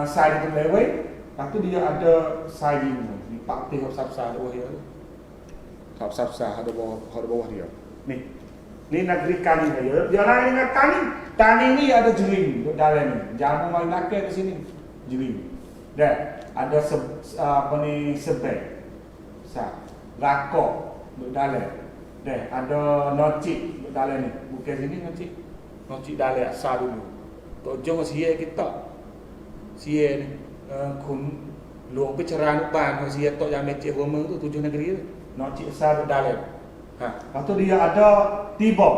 sai di Teluk Lewek. Lepas tu dia ada sai di ni. Pak Tih Sapsa ada bawah dia. Sapsa ada bawah dia. Ni negeri Kani dia. Dia lain dengan Tani. Tani ni ada jering duduk dalam ni. Jangan main nakal ke sini. Jering. Dah ada sebek. Rakok duduk dalam. Dah ada nocik duduk dalam ni. Bukan sini nocik. Nocik dalam asal dulu. Tok jong sia kita. Sia ni kun luang pencerahan ban sia tok yang mecik rumah tu 7 negeri tu. Nocik asal duduk dalam. Lepas tu dia ada tiba.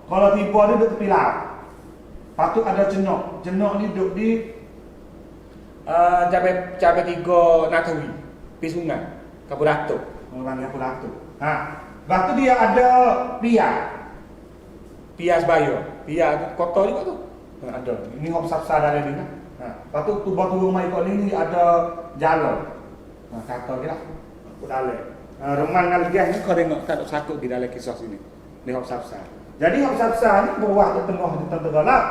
Kalau tiba dia duduk tepi laut. Lepas tu ada jenok. Jenok ni duduk di Cabai 3 Natawi, Pi Sungai, Kampung Datuk. Orang Kampung Datuk. Lepas tu dia ada Pia. Pia Sebaya. Pia kota juga tu. Ada. Ini hok sapsa dalam ni kan. Lepas tu tubuh-tubuh rumah ikut ni ada jalan. Kata dia lah. Dalam. Roman Ngalgiah ni kau tengok tak ada sakut di dalam kisah sini. Ni hok sapsa. Jadi hok sapsa ni berwah di tengah laut.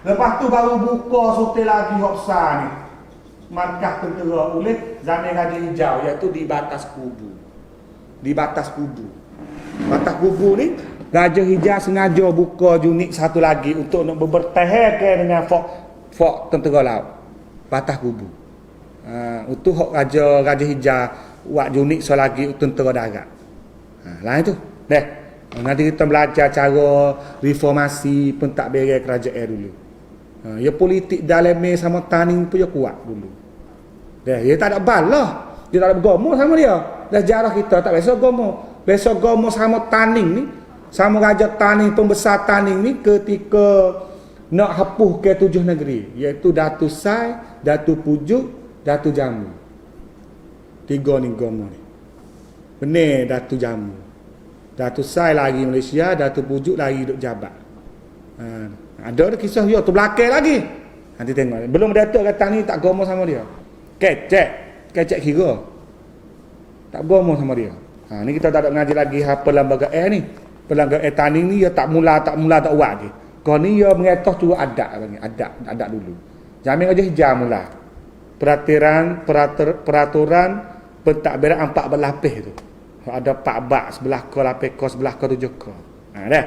Lepas tu baru buka sotel lagi hok sa ni. Markah tentera oleh Zamir Raja Hijau iaitu di batas kubu. Di batas kubu. Batas kubu ni Raja Hijau sengaja buka unit satu lagi untuk nak bertahan dengan fort tentera laut. Batas kubu. Untuk hok Raja Hijau buat unit so lagi tentera darat. Lain tu. Nanti kita belajar cara reformasi pentadbiran kerajaan dulu. Ya politik dalam sama Taning pun ya kuat dulu. Dia tak ada bal lah. Dia tak ada bergomo sama dia. Dah jarah kita tak biasa gomo. Biasa gomo sama Taning ni, sama Raja Taning, pembesar Taning ni ketika nak hapuh ke 7 negeri, iaitu Datu Sai, Datu Pujuk, Datu Jamu. 3 ni gomo ni. Benar Datu Jamu. Datu Sai lagi Malaysia, Datu Pujuk lagi duduk Jabat. Ada kisah dia tu belakang lagi. Nanti tengok. Belum Datuk kata ni tak gomo sama dia. Kecek kira. Tak gomo sama dia. Ni kita tak ada mengaji lagi perlembagaan ni. Perlembagaan Taning ni dia tak mula tak buat je. Kau ni dia mengatur tu adat dulu. Jamin aja hijau mula. Peraturan pentadbiran 14 lapis tu. Ada 4 bab sebelah ko lapis ko sebelah ko 7 ko. Dah.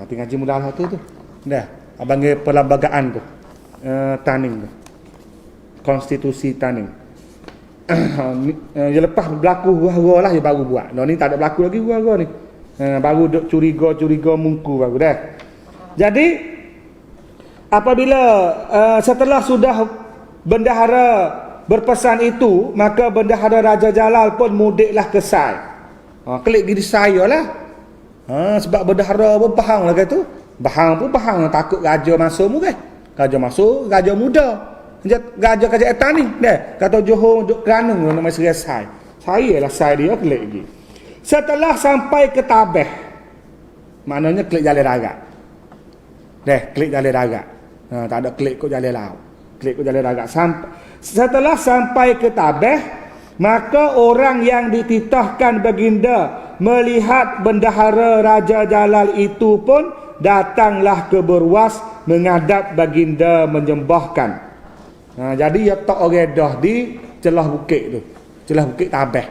Tinggal ngaji mula lah tu. Dah. Abang perlembagaan tu. Taning tu. Konstitusi Taning. Dia lepas berlaku hura-hura lah dia baru buat. Ni tak ada berlaku lagi hura-hura ni. Baru duk curiga mungku baru dah. Jadi apabila setelah sudah bendahara berpesan itu, maka bendahara Raja Jalal pun mudiklah ke Sai. Klik diri saya lah. Sebab bendahara pun bahang lah kata. Bahang pun bahang takut raja masuk mu kan. Raja masuk, raja muda. Raja kerajaan Taning dah. Kata Johor duk Keranung nama Sai. Saya lah Sai dia klik lagi. Setelah sampai ke Tabeh. Maknanya klik jalan darat. Klik jalan darat. Tak ada klik kok jalan laut. Klik kok jalan darat. Setelah sampai ke Tabeh, maka orang yang dititahkan baginda melihat bendahara Raja Jalal itu pun datanglah ke Berwas menghadap baginda menyembahkan. Jadi dia tak orang dah di celah bukit tu. Celah bukit Tabeh.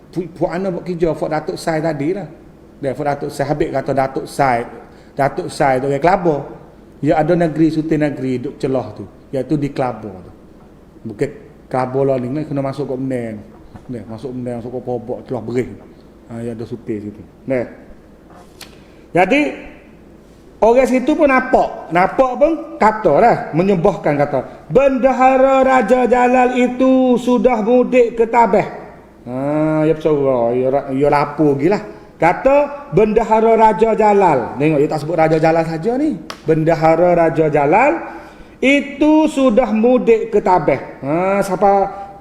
Puak ana buat kerja Fort Datuk Sai tadi lah. Dia Fort Datuk Sai habis kata Datuk Sai. Datuk Sai tu orang Kelabur. Dia ada negeri suti negeri duk celah tu, iaitu di Kelabur tu. Bukit Kelabur lah ni kena masuk kat Menen. Masuk Menen, masuk ke Pobok, celah berih. Dia ada suti situ. Jadi orang situ pun nampak pun kata lah, menyembahkan kata bendahara Raja Jalal itu sudah mudik ke Tabeh. Ya bersuara, ya lapor lagi lah. Kata bendahara Raja Jalal. Tengok dia tak sebut Raja Jalal saja ni. Bendahara Raja Jalal Itu sudah mudik ke tabeh. Siapa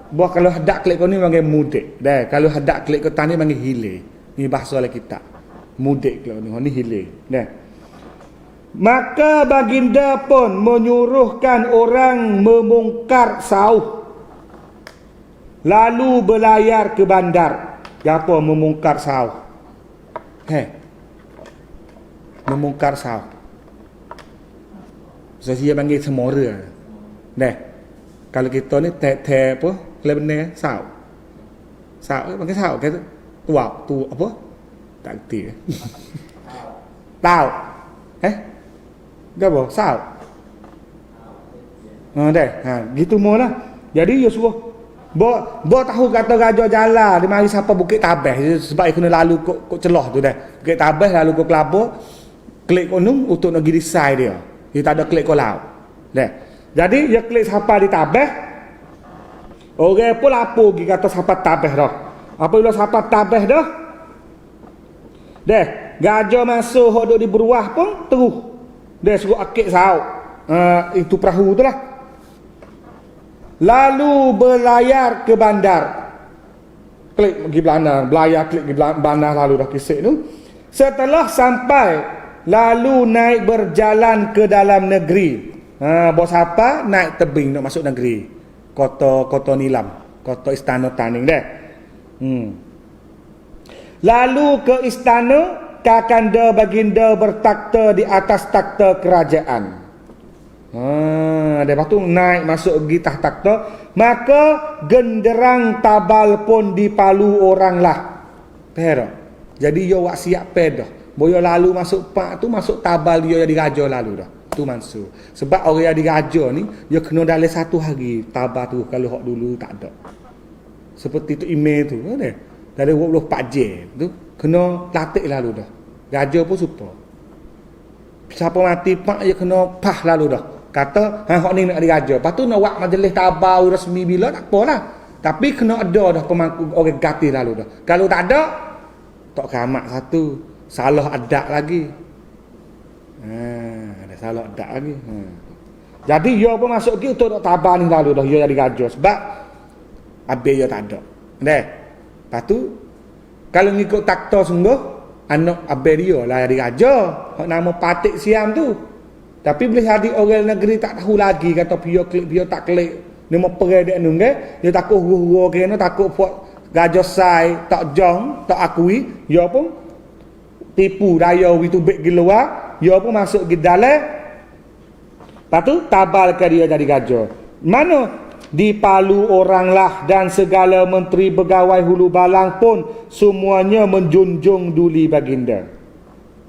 buat kalau hadak klik kau ni panggil mudik. Dah, kalau hadak klik ke tani panggil hilir. Ni bahasa oleh kita. Mudik klik ni hilir. Dah. Maka baginda pun menyuruhkan orang membongkar sauh. Lalu berlayar ke bandar. Apa membongkar sauh? Membongkar sauh. Saya panggil semora. Dah. Kalau kita ni te apa? Kalau benar sauh. Sauh panggil sauh kata tu apa? Tak kerti. Tahu. Apa? Sauh. Dah. Gitu mula. Jadi dia suruh Bo tahu kata raja jalan dia mari sampai Bukit Tabeh sebab dia kena lalu kok celah tu dah. Bukit Tabeh lalu ke Kelabur, klik konung untuk nak pergi side dia. Dia tak ada klik ke laut. Dah. Jadi dia klik sampai di Tabeh. Orang pun lapor pergi kata sampai Tabeh dah. Apabila sampai Tabeh dah. Dah, gajah masuk hok duk di beruah pun terus. Dia suruh akik sauk. Itu perahu tu lah. Lalu berlayar ke bandar. Klik pergi bandar, belayar klik pergi bandar lalu dah kisik tu. Setelah sampai, lalu naik berjalan ke dalam negeri. Bos apa? Naik tebing nak masuk negeri. Kota Nilam, kota Istana Taning dah. Lalu ke istana, kakanda baginda bertakhta di atas takhta kerajaan. Lepas tu naik masuk pergi takhta, maka genderang tabal pun dipalu orang lah. Pero jadi yo wak siap pedah. Boyo lalu masuk pak tu masuk tabal dia jadi raja lalu dah. Tu Mansur. Sebab orang jadi raja ni dia kena dalam 1 hari tabal tu, kalau hok dulu tak ada. Seperti tu email tu ada. Dari 24 jam tu kena latih lalu dah. Raja pun super. Siapa mati pak dia kena pah lalu dah. Kata, hok ni nak diraja. Lepas tu nak buat majlis tabau rasmi bila tak apalah. Tapi kena ada dah pemangku orang ganti lalu dah. Kalau tak ada, tak keramat satu. Salah adat lagi. Ada salah adat lagi. Jadi dia pun masuk pergi untuk nak tabau ni lalu dah. Dia jadi raja. Sebab habis dia tak ada. Lepas tu, kalau ngikut takhta sungguh, anak abang dia lah jadi raja. Nama Patik Siam tu. Tapi boleh jadi orang negeri tak tahu lagi kata pio klik pio tak klik dia mau pergi dek nunggu dia takut huru kena takut buat gajah sai tak jong tak akui dia pun tipu daya itu beg di luar dia pun masuk ke dalam. Lepas tu tabalkan dia jadi gajah. Mana dipalu oranglah dan segala menteri pegawai hulu balang pun semuanya menjunjung duli baginda.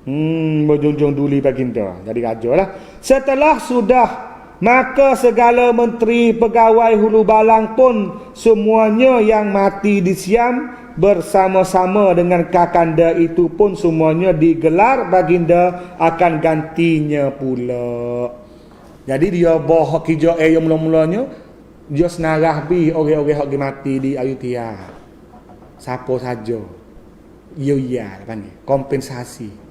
Menjunjung duli baginda jadi raja lah. Setelah sudah, maka segala menteri pegawai hulu balang pun semuanya yang mati di Siam bersama-sama dengan kakanda itu pun semuanya digelar baginda akan gantinya pula. Jadi dia bawa kijau yang mula-mulanya dia senarah bi orang-orang yang mati di Ayutthaya. Siapa saja. Ya panggil kompensasi.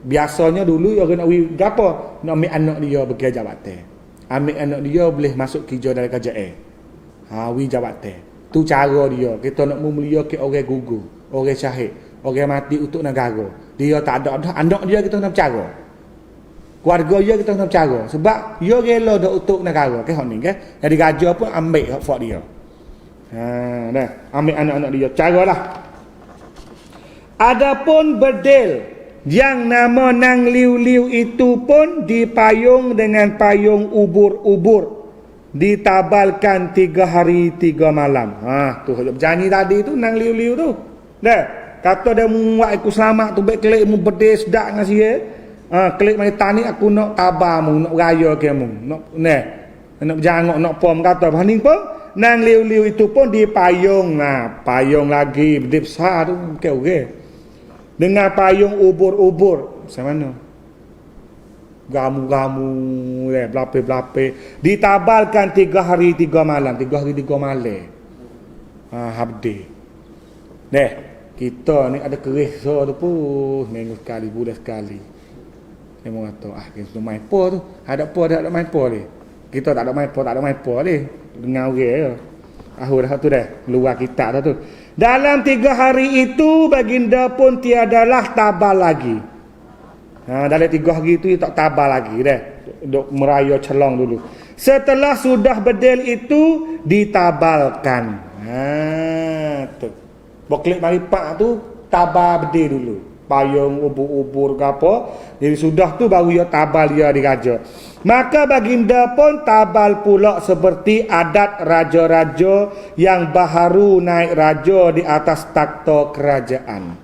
Biasanya dulu orang nak gapo nak ambil anak dia bagi jabatan. Ambil anak dia boleh masuk kerja dalam kerajaan. Wi jabatan. Tu cara dia. Kita nak memulia ke orang gugur, orang syahid, orang mati untuk negara. Dia tak ada anak dia kita nak cara. Keluarga dia kita nak cara sebab dia rela dak untuk negara ke hak ni ke. Jadi raja pun ambil hak dia. Dah ambil anak-anak dia caralah. Adapun bedil yang nama Nang Liu-Liu itu pun dipayung dengan payung ubur-ubur. Ditabalkan 3 hari 3 malam. Tu berjanji tadi tu Nang Liu-Liu tu. Dah, kata dia muat aku selamat tu baik klik mu bedil sedak dengan sia. Klik mari tani aku nak tabamu, nak raya kamu. Nak berjangok nak pom kata paning pun Nang Liu-Liu itu pun dipayung. Payung lagi bedil besar tu okey. Dengan payung ubur-ubur. Macam mana? Gamu-gamu, belape-belape. Ditabalkan 3 hari 3 malam. 3 hari 3 malam. Habis. Kita ni ada keris so tu pun. Minggu sekali, bulan sekali. Dia kata, kita main po tu. Ada po, ada main po ni. Kita tak ada maipo ni. Dengan orang je. Dah tu dah. Luar kitab dah tu. Dalam 3 hari itu baginda pun tiadalah tabal lagi. Dalam 3 hari itu dia tak tabal lagi dah. Duk meraya celong dulu. Setelah sudah bedil itu ditabalkan. Tu. Boklik mari pak tu tabal bedil dulu. Payung ubur-ubur ke apa. Jadi sudah tu baru dia tabal dia diraja. Maka baginda pun tabal pula seperti adat raja-raja yang baharu naik raja di atas takhta kerajaan.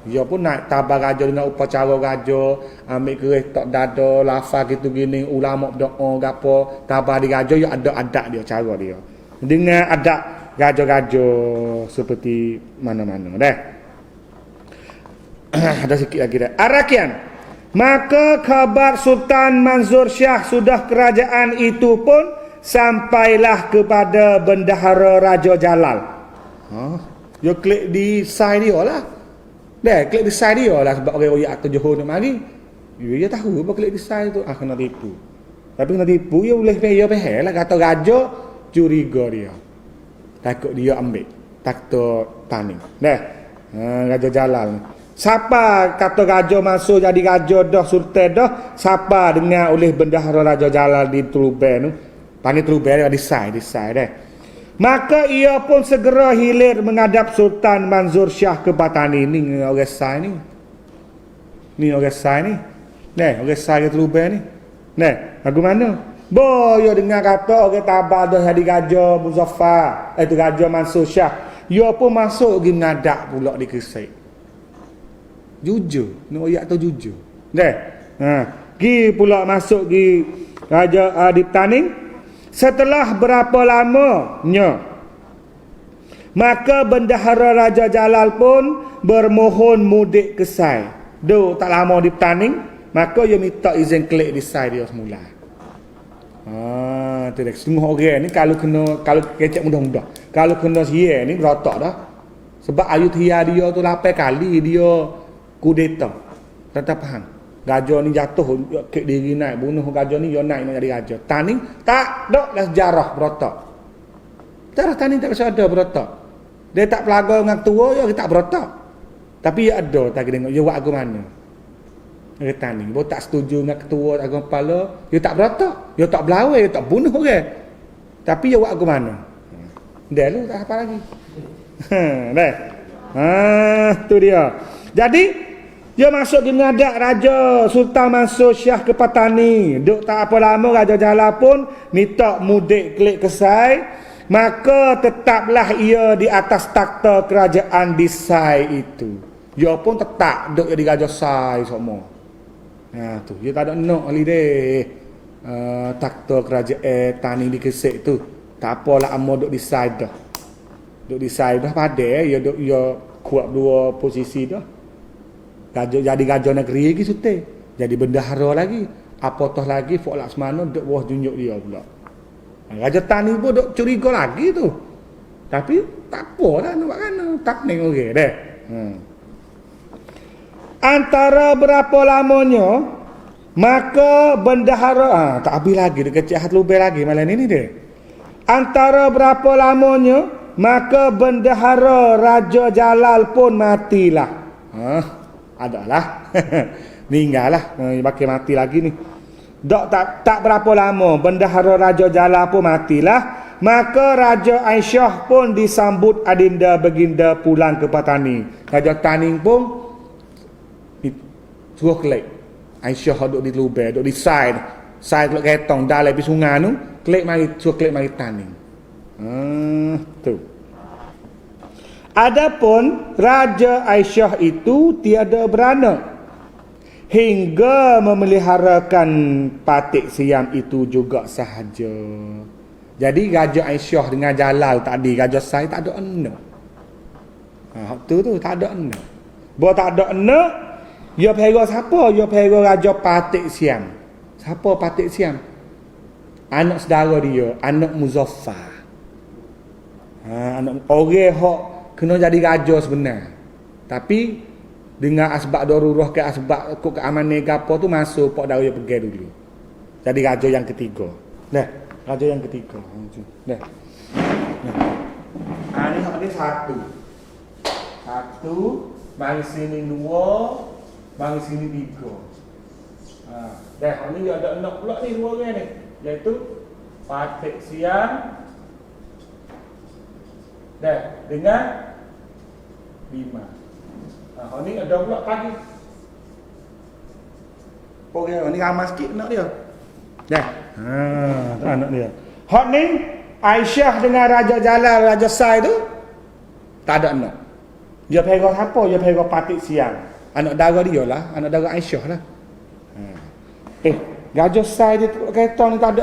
Dia pun naik tabal raja dengan upacara raja, ambil keris tok dada, lafaz gitu gini, ulama berdoa ke apa, tabal di raja dia ada adat dia, cara dia. Dengan adat raja-raja seperti mana-mana dah. Ada sikit lagi dah. Arakian. Maka khabar Sultan Mansur Shah sudah kerajaan itu pun sampailah kepada bendahara Raja Jalal. Dia klik di side dia lah. Dah klik di side dia lah sebab orang royak tu Johor nak mari. Dia tahu apa klik di side tu kena tipu. Tapi kena tipu dia boleh payah lah kata raja curiga dia. Takut dia ambil takhta Taning. Dah. Raja Jalal ni. Siapa kata raja masuk jadi raja dah, sultan dah, siapa dengar oleh bendahara Raja Jalal di Truben tu, panggil Truben di side dah. Maka ia pun segera hilir menghadap Sultan Mansur Shah ke Patani. Ni orang side ni. Ni orang side ni. Nah, orang side ke Truben ni. Nah, lagu mana? Boyo dengar kata orang tabah dah jadi raja Muzaffar, itu Raja Mansur Shah. Ia pun masuk pergi menghadap pula di Kesik. Jujur, ni ayat tu jujur. Dah. Gi pula masuk di Raja di Taning. Setelah berapa lamanya, maka bendahara Raja Jalal pun bermohon mudik ke Sai. Duk tak lama di Taning, maka dia minta izin klik di Sai dia semula. Tu dah. Setengah orang ni kalau kecek mudah-mudah. Kalau kena sia ni berotak dah. Sebab Ayutthaya dia tu 8 kali dia kudeta. Tak faham. Raja ni jatuh kek diri naik bunuh raja ni dia naik nak jadi raja. Taning tak ada lah sejarah berotak. Sejarah Taning tak ada berotak. Dia tak pelaga dengan tua dia tak berotak. Tapi dia ada tak tengok dia buat aku mana. Dia Taning bo tak setuju dengan ketua agama kepala, dia tak berotak, dia tak berlawan, dia tak bunuh orang. Tapi dia buat aku mana. Dah lu tak apa lagi. Dah. Tu dia. Jadi dia masuk di menghadap Raja Sultan Mansur Shah ke Patani. Duk tak apa lama Raja Jalal pun minta mudik klik ke Sai. Maka tetaplah ia di atas takhta kerajaan di Sai itu. Dia pun tetap duk jadi Raja Sai semua. Tu dia tak ada nak holiday. Takhta kerajaan Tani di Kesik tu. Tak apalah amo duk di Sai dah. Duk di Sai dah padai dia kuat 2 posisi dah. Jadi raja negeri lagi sute. Jadi bendahara lagi. Apatah lagi Fok Laksmana duk bawah tunjuk dia pula. Raja Tani pun duk curiga lagi tu. Tapi tak apalah nak buat kana. Tak ning orang dah. Antara berapa lamanya maka bendahara tak habis lagi dia kecil hat lubang lagi malam ni dia. Antara berapa lamanya maka bendahara Raja Jalal pun matilah. Adalah meninggal lah, bakal mati lagi ni. Tak berapa lama bendahara Raja Jalal pun matilah. Maka Raja Aisyah pun disambut adinda baginda pulang ke Patani. Raja Taning pun suruh klik. Aisyah duduk di lubang, duduk di side duduk ketong dalam pergi sungai tu, suruh klik mari Taning. Tu. Adapun Raja Aisyah itu tiada beranak hingga memeliharakan patik siam itu juga sahaja. Jadi Raja Aisyah dengan Jalal tadi, Raja Sai tak ada anak. Tu tak ada anak. Bahawa tak ada anak, dia pelihara siapa? Dia pelihara Raja Patik Siam. Siapa Patik Siam? Anak saudara dia, anak Muzaffar. Anak orang hok kena jadi raja sebenar. Tapi dengan asbab darurah ke asbab keamanan ke apa tu masuk pak darah pergi dulu. Jadi raja yang ketiga. Nah, Raja yang ketiga. Dah. Ni satu. Satu, mari sini dua, mari sini tiga. Dah, ni dia ada enak pula ni dua orang ni. Iaitu Patik Siang. Dah, dengan 5. Ni ada pula pagi. Okey, ni ramai sikit nak dia. Dah. Tak nak dia. Hak ni Aisyah dengan Raja Jalal, Raja Sai tu tak ada anak. Dia pegang siapa? Dia pegang Patik Siang. Anak dara dia lah, anak dara Aisyah lah. Raja Sai dia kereta ni tak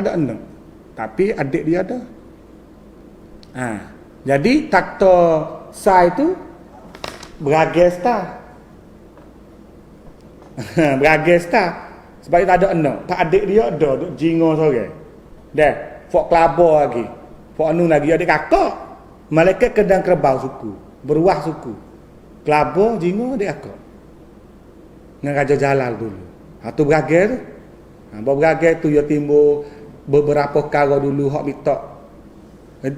ada anak. Tapi adik dia ada. Jadi takhta Sai tu beragesta. Beragesta. Sebab dia tak ada anak. Pak adik dia ada duk jingo sore. Dah, fok kelabur lagi. Fok anu lagi adik kakak. Malaikat kedang kerbau suku, beruah suku. Kelabur jingo adik kakak. Dengan Raja Jalal dulu. Tu beragai tu. Beragai tu dia timbul beberapa perkara dulu hak minta.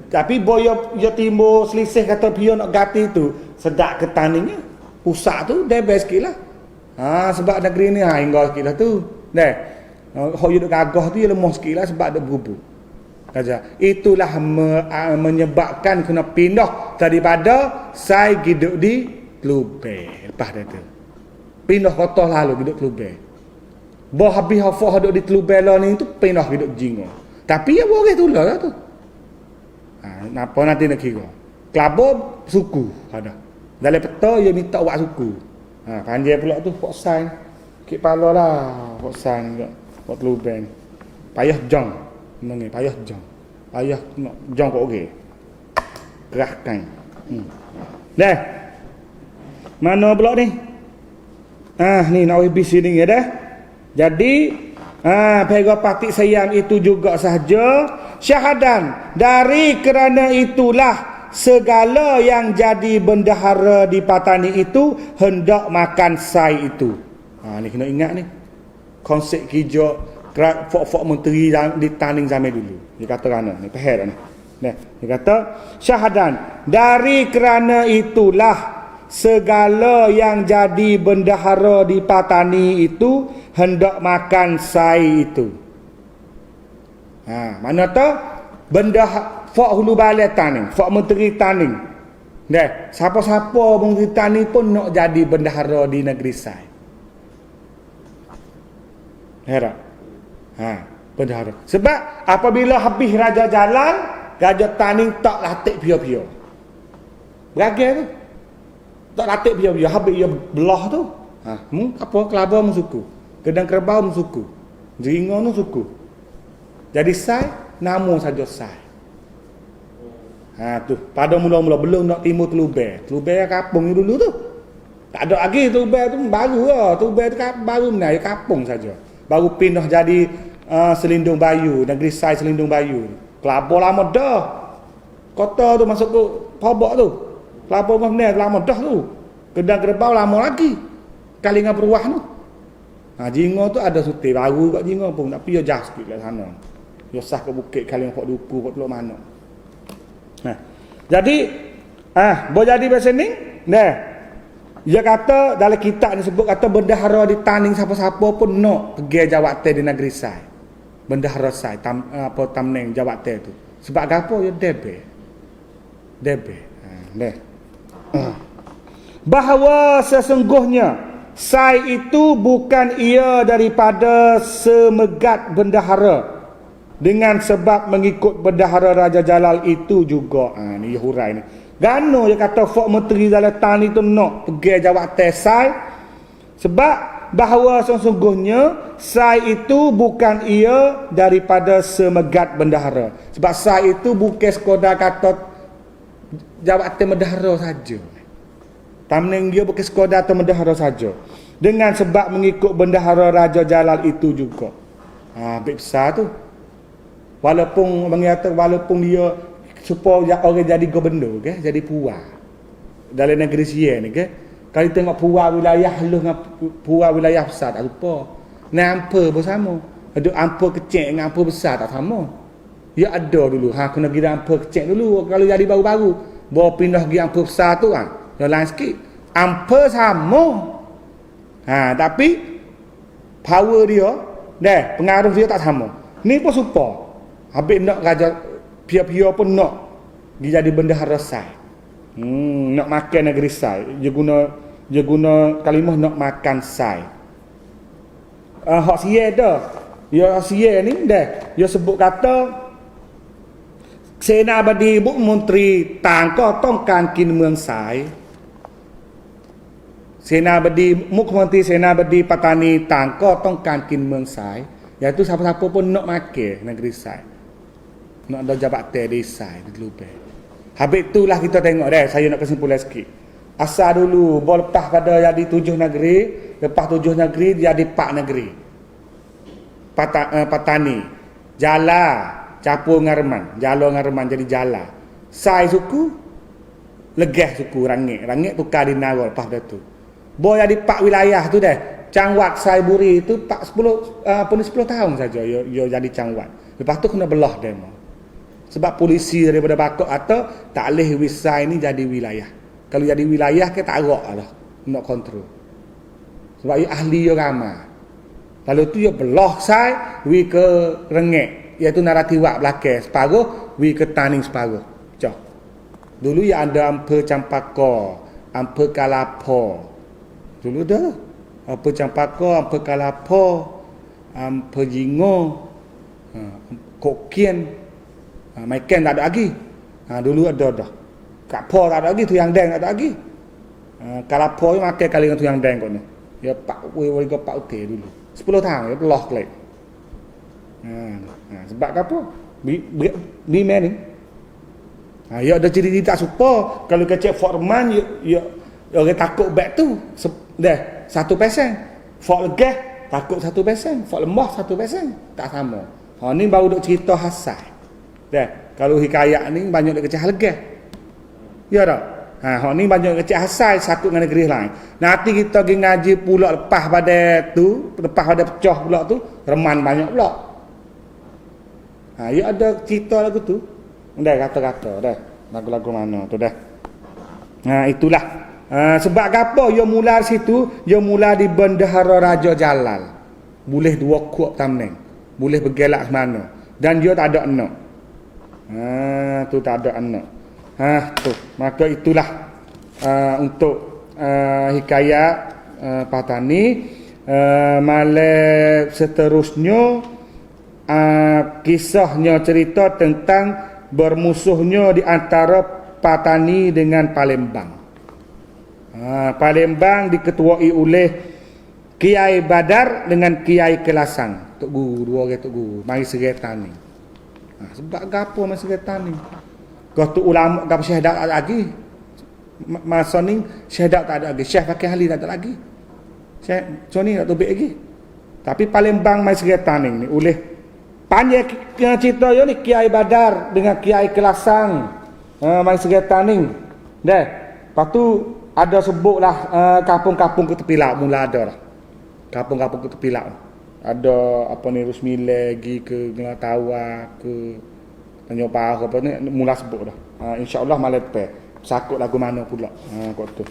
Tapi boyo dia timbul selisih kata pio nak ganti tu sedak ke taningnya. Pusat tu dia best sikitlah. Sebab negeri ni hingga sikitlah tu. Dah. Hak dia duk gagah tu dia lemah sikitlah sebab ada berubuk. Saja. Itulah menyebabkan kena pindah daripada Sai hidup di Telubeh. Lepas dah tu. Pindah kota lalu hidup Telubeh. Bah habis hafah hidup di Telubeh lah ni tu pindah hidup Jingo. Tapi ya boleh tu lah tu. Napa nanti nak kira. Kelabur suku ada. Dalam peta dia minta buat suku. Panjang pula tu Pok San. Kek pala lah Pok San juga. Pok Telubeh ni. Payah jong. Mengenai payah jong. Payah nak jong kok okey. Kerahkan. Dah. Mana pula ni? Ni nak habis sini ya dah. Jadi Pega Patik Siang itu juga sahaja syahadan dari kerana itulah segala yang jadi bendahara di Patani itu hendak makan Sai itu. Ni kena ingat ni. Konsep kijak fok-fok menteri di Taning zaman dulu. Dia kata kerana ni faham ni. Nah, dia kata syahadan dari kerana itulah segala yang jadi bendahara di Patani itu hendak makan Sai itu. Mana tu bendahara fok hulu balai Taning, fok menteri Taning. Dah, siapa-siapa menteri Taning pun nak jadi bendahara di negeri Sai. Herak. Bendahara. Sebab apabila habis Raja Jalal, Raja Taning tak latih pio-pio. Beragai tu. Tak latih pio-pio, habis dia belah tu. Apa kelabur mu suku. Kedang kerbau mu suku. Jeringo mu suku. Jadi Sai, nama saja Sai. Tu, pada mula-mula belum nak timur Telubeh. Telubeh kampung ni dulu tu. Tak ada lagi Telubeh tu baru lah. Telubeh tu baru menaik kampung saja. Baru pindah jadi Selindung Bayu, negeri Sai Selindung Bayu. Kelabur lama dah. Kota tu masuk ke Pobok tu. Kelabur mana lama dah tu. Kedang kerbau lama lagi. Kali dengan peruah tu. Jingo tu ada suti baru kat Jingo pun, tapi dia jah sikit lah sana. Dia sah ke bukit kali dengan Pok Duku, Pok Teluk Mana. Jadi boleh jadi bahasa ni. Dia kata dalam kitab ni sebut kata bendahara di Taning siapa-siapa pun nak pergi jawatan di negeri Sai. Bendahara Sai Tamneng jawatan tu. Sebab apa dia debe. Bahawa sesungguhnya Sai itu bukan ia daripada semegat bendahara dengan sebab mengikut bendahara Raja Jalal itu juga. Ni hurai ni. Gano dia kata fok menteri dalam Tani tu nak pergi jawatan Sai sebab bahawa sesungguhnya Sai itu bukan ia daripada semegat bendahara. Sebab Sai itu bukan sekadar kata jawatan bendahara saja. Tamneng dia bukan sekadar bendahara saja. Dengan sebab mengikut bendahara Raja Jalal itu juga. Besar tu. Walaupun dia supaya orang jadi gubernur ke, jadi puan dalam negeri Sian ni ke. Kalau tengok puan wilayah lu dengan puan wilayah besar tak lupa. Nampak bersama. Ada ampa kecil dengan ampa besar tak sama. Ya ada dulu. Kena pergi ampa kecil dulu kalau jadi baru-baru. Bawa pindah pergi ampa besar tu kan. Yang lain sikit. Ampa sama. Tapi power dia, pengaruh dia tak sama. Ni pun super. Habis nak raja pia-pia pun nak dia jadi bendahara sai. Nak makan negeri sai. Dia guna kalimah nak makan sai. Hak sia dah. Ya sia ni dia sebut kata Senabadi บุมนตรีต่างก็ต้องการกินเมืองสายเสนาบดีมุขมนตรีเสนาบดีปัตตานีต่างก็ต้องการกินเมืองสาย iaitu siapa-siapa pun nak makan negeri Sai, nak ada jabatan di Sai di Lubang. Habis itulah kita tengok saya nak kesimpulan sikit. Asal dulu lepas pada jadi 7 negeri, lepas 7 negeri jadi 4 negeri. Patani, Jala, Campur Ngarman, Jalo Ngarman jadi Jala. Sai suku, Legah suku Rangit tukar di Naro lepas dah tu. Boleh jadi 4 wilayah tu Cangwat Saiburi itu 10 tahun saja dia jadi cangwat. Lepas tu kena belah demo. Sebab polisi daripada Bakok atau tak boleh wisai ni jadi wilayah. Kalau jadi wilayah ke tak agak lah nak kontrol. Sebab dia ahli dia ramai. Lalu tu dia belah sai wi ke Rengek, iaitu Naratiwak belakang separuh, wi ke Taning separuh. Cak. Dulu ya ada Amper Campaka, Amper Kalapo. Dulu dah Amper Campaka, Amper Kalapo, Amper Jingo, Kokien, Maiken tak ada lagi. Dulu ada dah. Kak Po tak ada lagi, Tuyang Deng tak ada lagi. Kalapo ni makan kali dengan Tuyang Deng kot ni. Ya Pak Wei Pak Uti dulu. 10 tahun ya belah kelak. Sebab apa? Bi men ni. Ya ada ciri tak suka kalau kecek Forman ya orang takut back tu. Dah 1%. Fort Legah takut 1%, Fort Lembah 1%, tak sama. Ni baru duk cerita hasai. Dah, kalau hikayat ni banyak duk kecek Legah. Ya tak? Ni banyak kecek hasai satu dengan negeri lain. Nanti kita pergi ngaji pula lepas pada pecah pula tu, Reman banyak pula. Ya ada cerita lagu tu. Dah kata-kata dah. Lagu-lagu mana tu dah. Itulah. Sebab apa dia mula situ, dia mula di Bendahara Raja Jalal. Boleh 2 kuat tamneng. Boleh bergelak ke mana. Dan dia tak ada anak. Tu tak ada anak. Tu. Maka itulah untuk hikayat Patani. Malai seterusnya kisahnya cerita tentang bermusuhnya di antara Patani dengan Palembang. Palembang diketuai oleh Kiai Badar dengan Kiai Kelasang. Tok Guru, 2 orang Tok Guru, mari seretan ni. Sebab gapo mari seretan ni? Kau tu ulama gapo Syekh tak ada lagi. Masa ni Syekh tak ada lagi, Syekh pakai hali tak ada lagi. Syekh Soni tak tobek lagi. Tapi Palembang mari seretan ni oleh panjang cerita yo ni Kiai Badar dengan Kiai Kelasang. Mari seretan ni. Dah. Lepas tu ada sebutlah kampung-kampung ke tepi laut mula ada lah. Kampung-kampung ke tepi laut. Ada apa ni Rusmile pergi ke Gelatawa ke Tanjung Paruh apa ni mula sebut dah. Insya-Allah malam depan. Sakut lagu mana pula. Kok tu.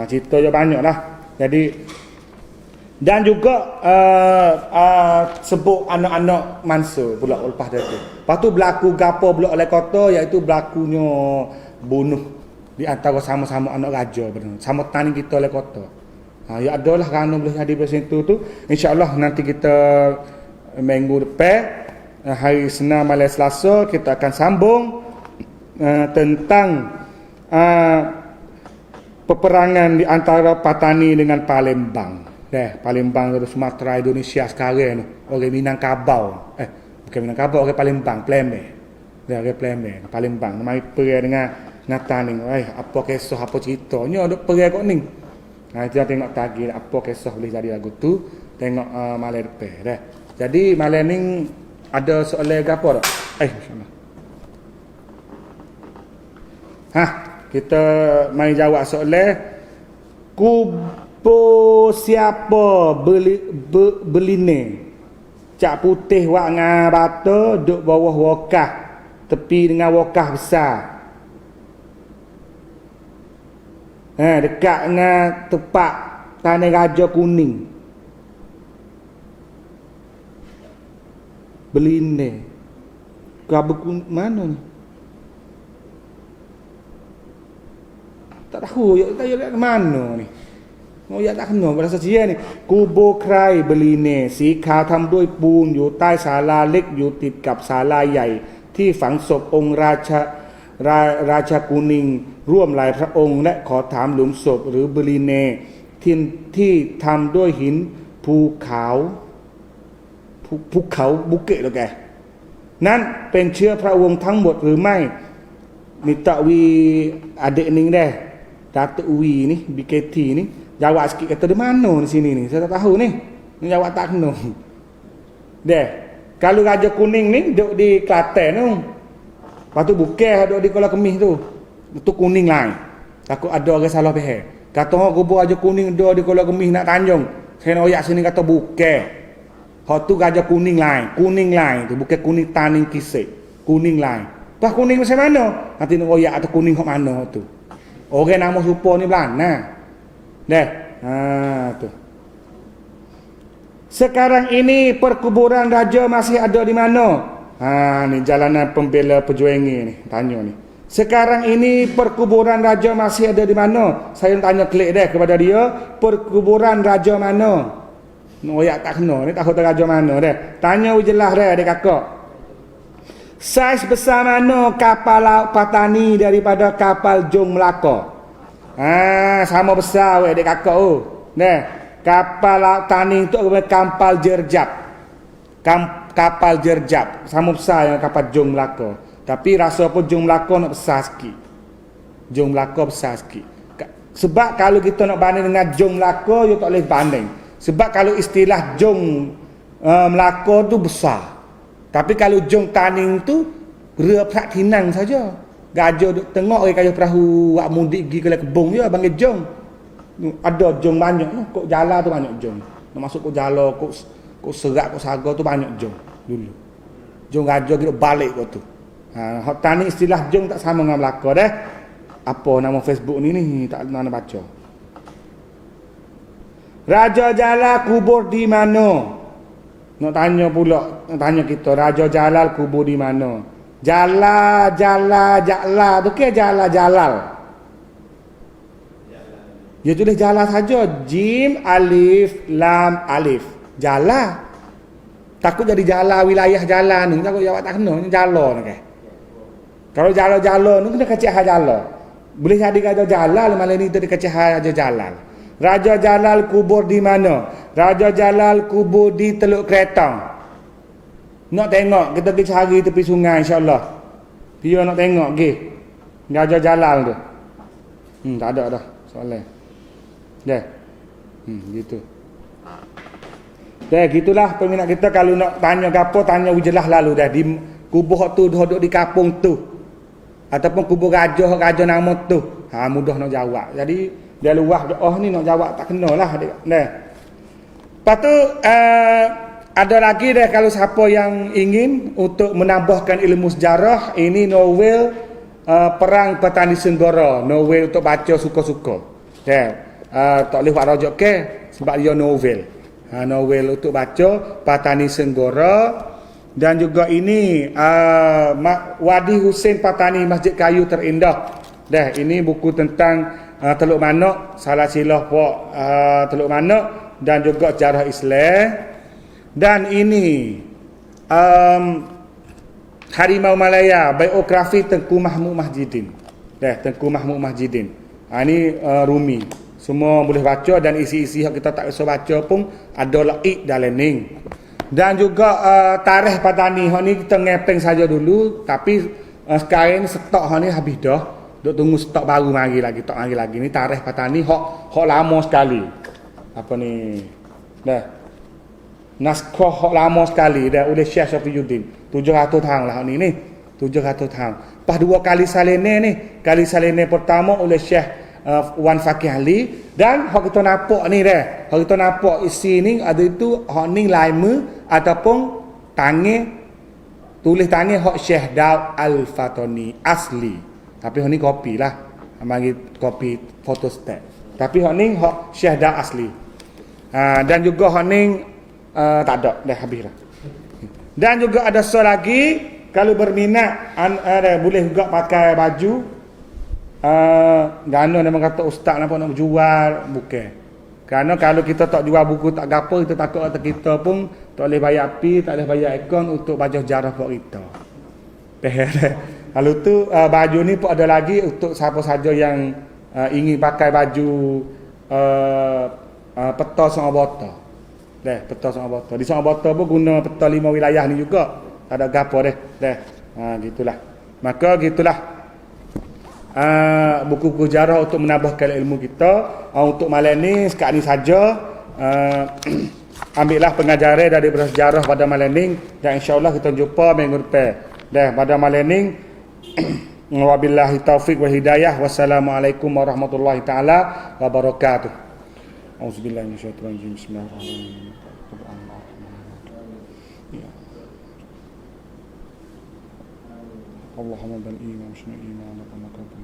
Cerita dia banyaklah. Jadi dan juga sebut anak-anak Mansur pula lepas dia tu. Lepas tu berlaku gapo pula oleh kota iaitu berlakunya bunuh di antara sama-sama anak raja benar. Sama tani kita oleh kota. Ya adalah kerana boleh jadi macam tu. Insya-Allah nanti kita minggu depan hari Senin malam Selasa kita akan sambung tentang peperangan di antara Patani dengan Palembang. Palembang dari Sumatera Indonesia sekarang ni. Orang Minangkabau. Bukan Minangkabau, orang Palembang, Plemeh. Orang Plemeh, Palembang. Mari pergi dengan Ngataning, apa kisah, apa ceritanya duk pergi kok ni. Kita tengok tadi apa kisah boleh jadi lagu tu. Tengok malam depan dah. Jadi malam ni ada soalan apa tak? Insya-Allah. Kita mai jawab soalan. Kubo siapa beline? Cak putih wak ngah bata duk bawah wakah, tepi dengan wakah besar. Dekat dengan tepak Tanah Raja Kuning. Beline. Kau mana ni? Tak tahu, tak lihat ke mana ni. Mau ya tak kena pada saja ni. Kubur Krai Beline สีขาวทำด้วยปูนอยู่ใต้ศาลาเล็กอยู่ติดกับศาลาใหญ่ที่ฝังศพองค์ราชกุนิงร่วมหลายพระองค์และขอถามหลุมศพหรือเบลีเนที่ทำด้วยหินภูเขาบุกเกะแล้วแกนั้นเป็นเชื้อพระวงศ์ทั้งหมดหรือไม่มีตะวีadik ni dah Datuk Wi ni BKT ni jawab sikit kata di mana di sini ni saya tak tahu ni jawab tak kena deh kalau Raja Kuning ni duduk di Kelantan tu lepas tu bukan duduk di Kuala Kemis tu kuning lain takut ada orang salah faham kata orang kubur Raja Kuning duduk di Kuala Kemis nak Tanjung saya nak oyak sini kata bukan hak tu Raja Kuning lain tu bukan kuning Taning Kisik kuning lain pas kuning macam mana nanti nak oyak atau kuning hak mana tu orang nama supo ni belana deh tu sekarang ini perkuburan raja masih ada di mana ni jalanan pembela perjuangan ni tanya ni sekarang ini perkuburan raja masih ada di mana saya tanya klik deh kepada dia perkuburan raja mana oyak tak kena ni tak tahu raja mana deh tanya jelas deh adik kakak saiz besar mana kapal laut Patani daripada kapal Jong Melaka sama besar weh adik kakak Nah, kapal laut Tani tu kapal Jerjap. Kapal Jerjap sama besar yang kapal Jong Melaka. Tapi rasa pun Jong Melaka nak besar sikit. Jong Melaka besar sikit. Sebab kalau kita nak banding dengan Jong Melaka, you tak boleh banding. Sebab kalau istilah Jong Melaka tu besar. Tapi kalau Jong Taning tu rea Prak Tinang saja. Gajah duk tengok kayu perahu wak mudik pergi ke kebun je panggil Jong. Ada Jong banyak tu, kok jala tu banyak Jong. Nak masuk kok jala, kok serak, kok saga tu banyak Jong dulu. Jong gajah kita balik kok tu. Hak Taning istilah Jong tak sama dengan Melaka dah. Apa nama Facebook ni tak nak baca. Raja Jalal kubur di mana? Nak tanya pula, nak tanya kita Raja Jalal kubur di mana? Jala tu ke Jalal. Ya tulis Jala saja. Jim alif lam alif. Jala. Takut jadi Jala wilayah Jala ni. Takut jawab tak kena. Ini Jala ni ke. Kalau Jala ni kena kecil Jala. Boleh jadi Raja Jalal malam ni tu dikecil Raja Jalal. Raja Jalal kubur di mana? Raja Jalal kubur di Teluk Keretang. Nak tengok kita pergi cari tepi sungai insya-Allah. Dia nak tengok pergi. Raja Jalal tu. Tak ada dah soalan. Dah. Gitu. Dah gitulah peminat kita kalau nak tanya gapo tanya jelas lalu dah di kubur tu duduk di kampung tu. Ataupun kubur raja nama tu. Mudah nak jawab. Jadi dia luah doa ni nak jawab tak kenalah adik. Dah. Lepas tu ada lagi deh kalau siapa yang ingin untuk menambahkan ilmu sejarah, ini novel Perang Petani Senggora, novel untuk baca suka-suka. Tak boleh buat rojok ke sebab dia novel. Novel untuk baca Petani Senggora dan juga ini Wadi Husein Patani Masjid Kayu Terindah. Ini buku tentang Teluk Manuk, salah silah pok Teluk Manuk dan juga sejarah Islam. Dan ini Harimau Malaya, biografi Tengku Mahmud Mahjidin. Tengku Mahmud Mahjidin. Ini Rumi. Semua boleh baca dan isi-isi yang kita tak bisa baca pun ada laik dalam ni. Dan juga tarikh Patani. Hak ni kita ngepeng saja dulu, tapi sekarang ni stok hak ni habis dah. Duk tunggu stok baru mari lagi, stok mari lagi. Ni tarikh Patani hak lama sekali. Apa ni? Naskah hak lama sekali dah oleh Syekh Syafiuddin 700 tahun lah ni 700 tahun. Pas dua kali salene ni, kali salene pertama oleh Syekh wan fakih ahli dan hak kita nampak ni dah. Hak kita nampak isi ni ada itu hak ni lima ataupun tangan tulis tangan hak Syekh Daud Al-Fatani asli. Tapi hak ni kopi lah. Bagi kopi photostat. Tapi hak ni hak Syekh Daud asli. Dan juga hak ni tak ada dah habis dah. Dan juga ada soal lagi, kalau berminat boleh juga pakai baju gano nama kata ustaz nampak nak jual bukan. Kerana kalau kita tak jual buku tak gapo, kita takut kata kita pun tak boleh bayar api, tak boleh bayar akaun untuk baju sejarah buat kita. Kalau tu baju ni pun ada lagi untuk siapa saja yang ingin pakai baju peta Sungai Botol. Peta Sungai Botol. Di Sungai Botol pun guna peta 5 wilayah ni juga. Tak ada gapo gitulah. Maka gitulah. Buku-buku sejarah untuk menambahkan ilmu kita. Untuk malam ni sekat ni saja. Ambillah pengajaran dari bersejarah pada malam ni dan insya-Allah kita jumpa minggu depan. Pada malam ni wabillahi taufik wal hidayah. Wassalamualaikum warahmatullahi taala wabarakatuh. Auzubillahi minasyaitonir rajim. Bismillahirrahmanirrahim. Allahumma bal iman shna iman kama kuntum.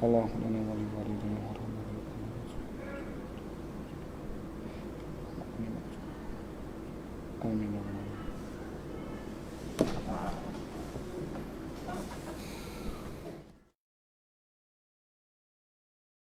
Allahumma wa li walidayna warhamna. Amin.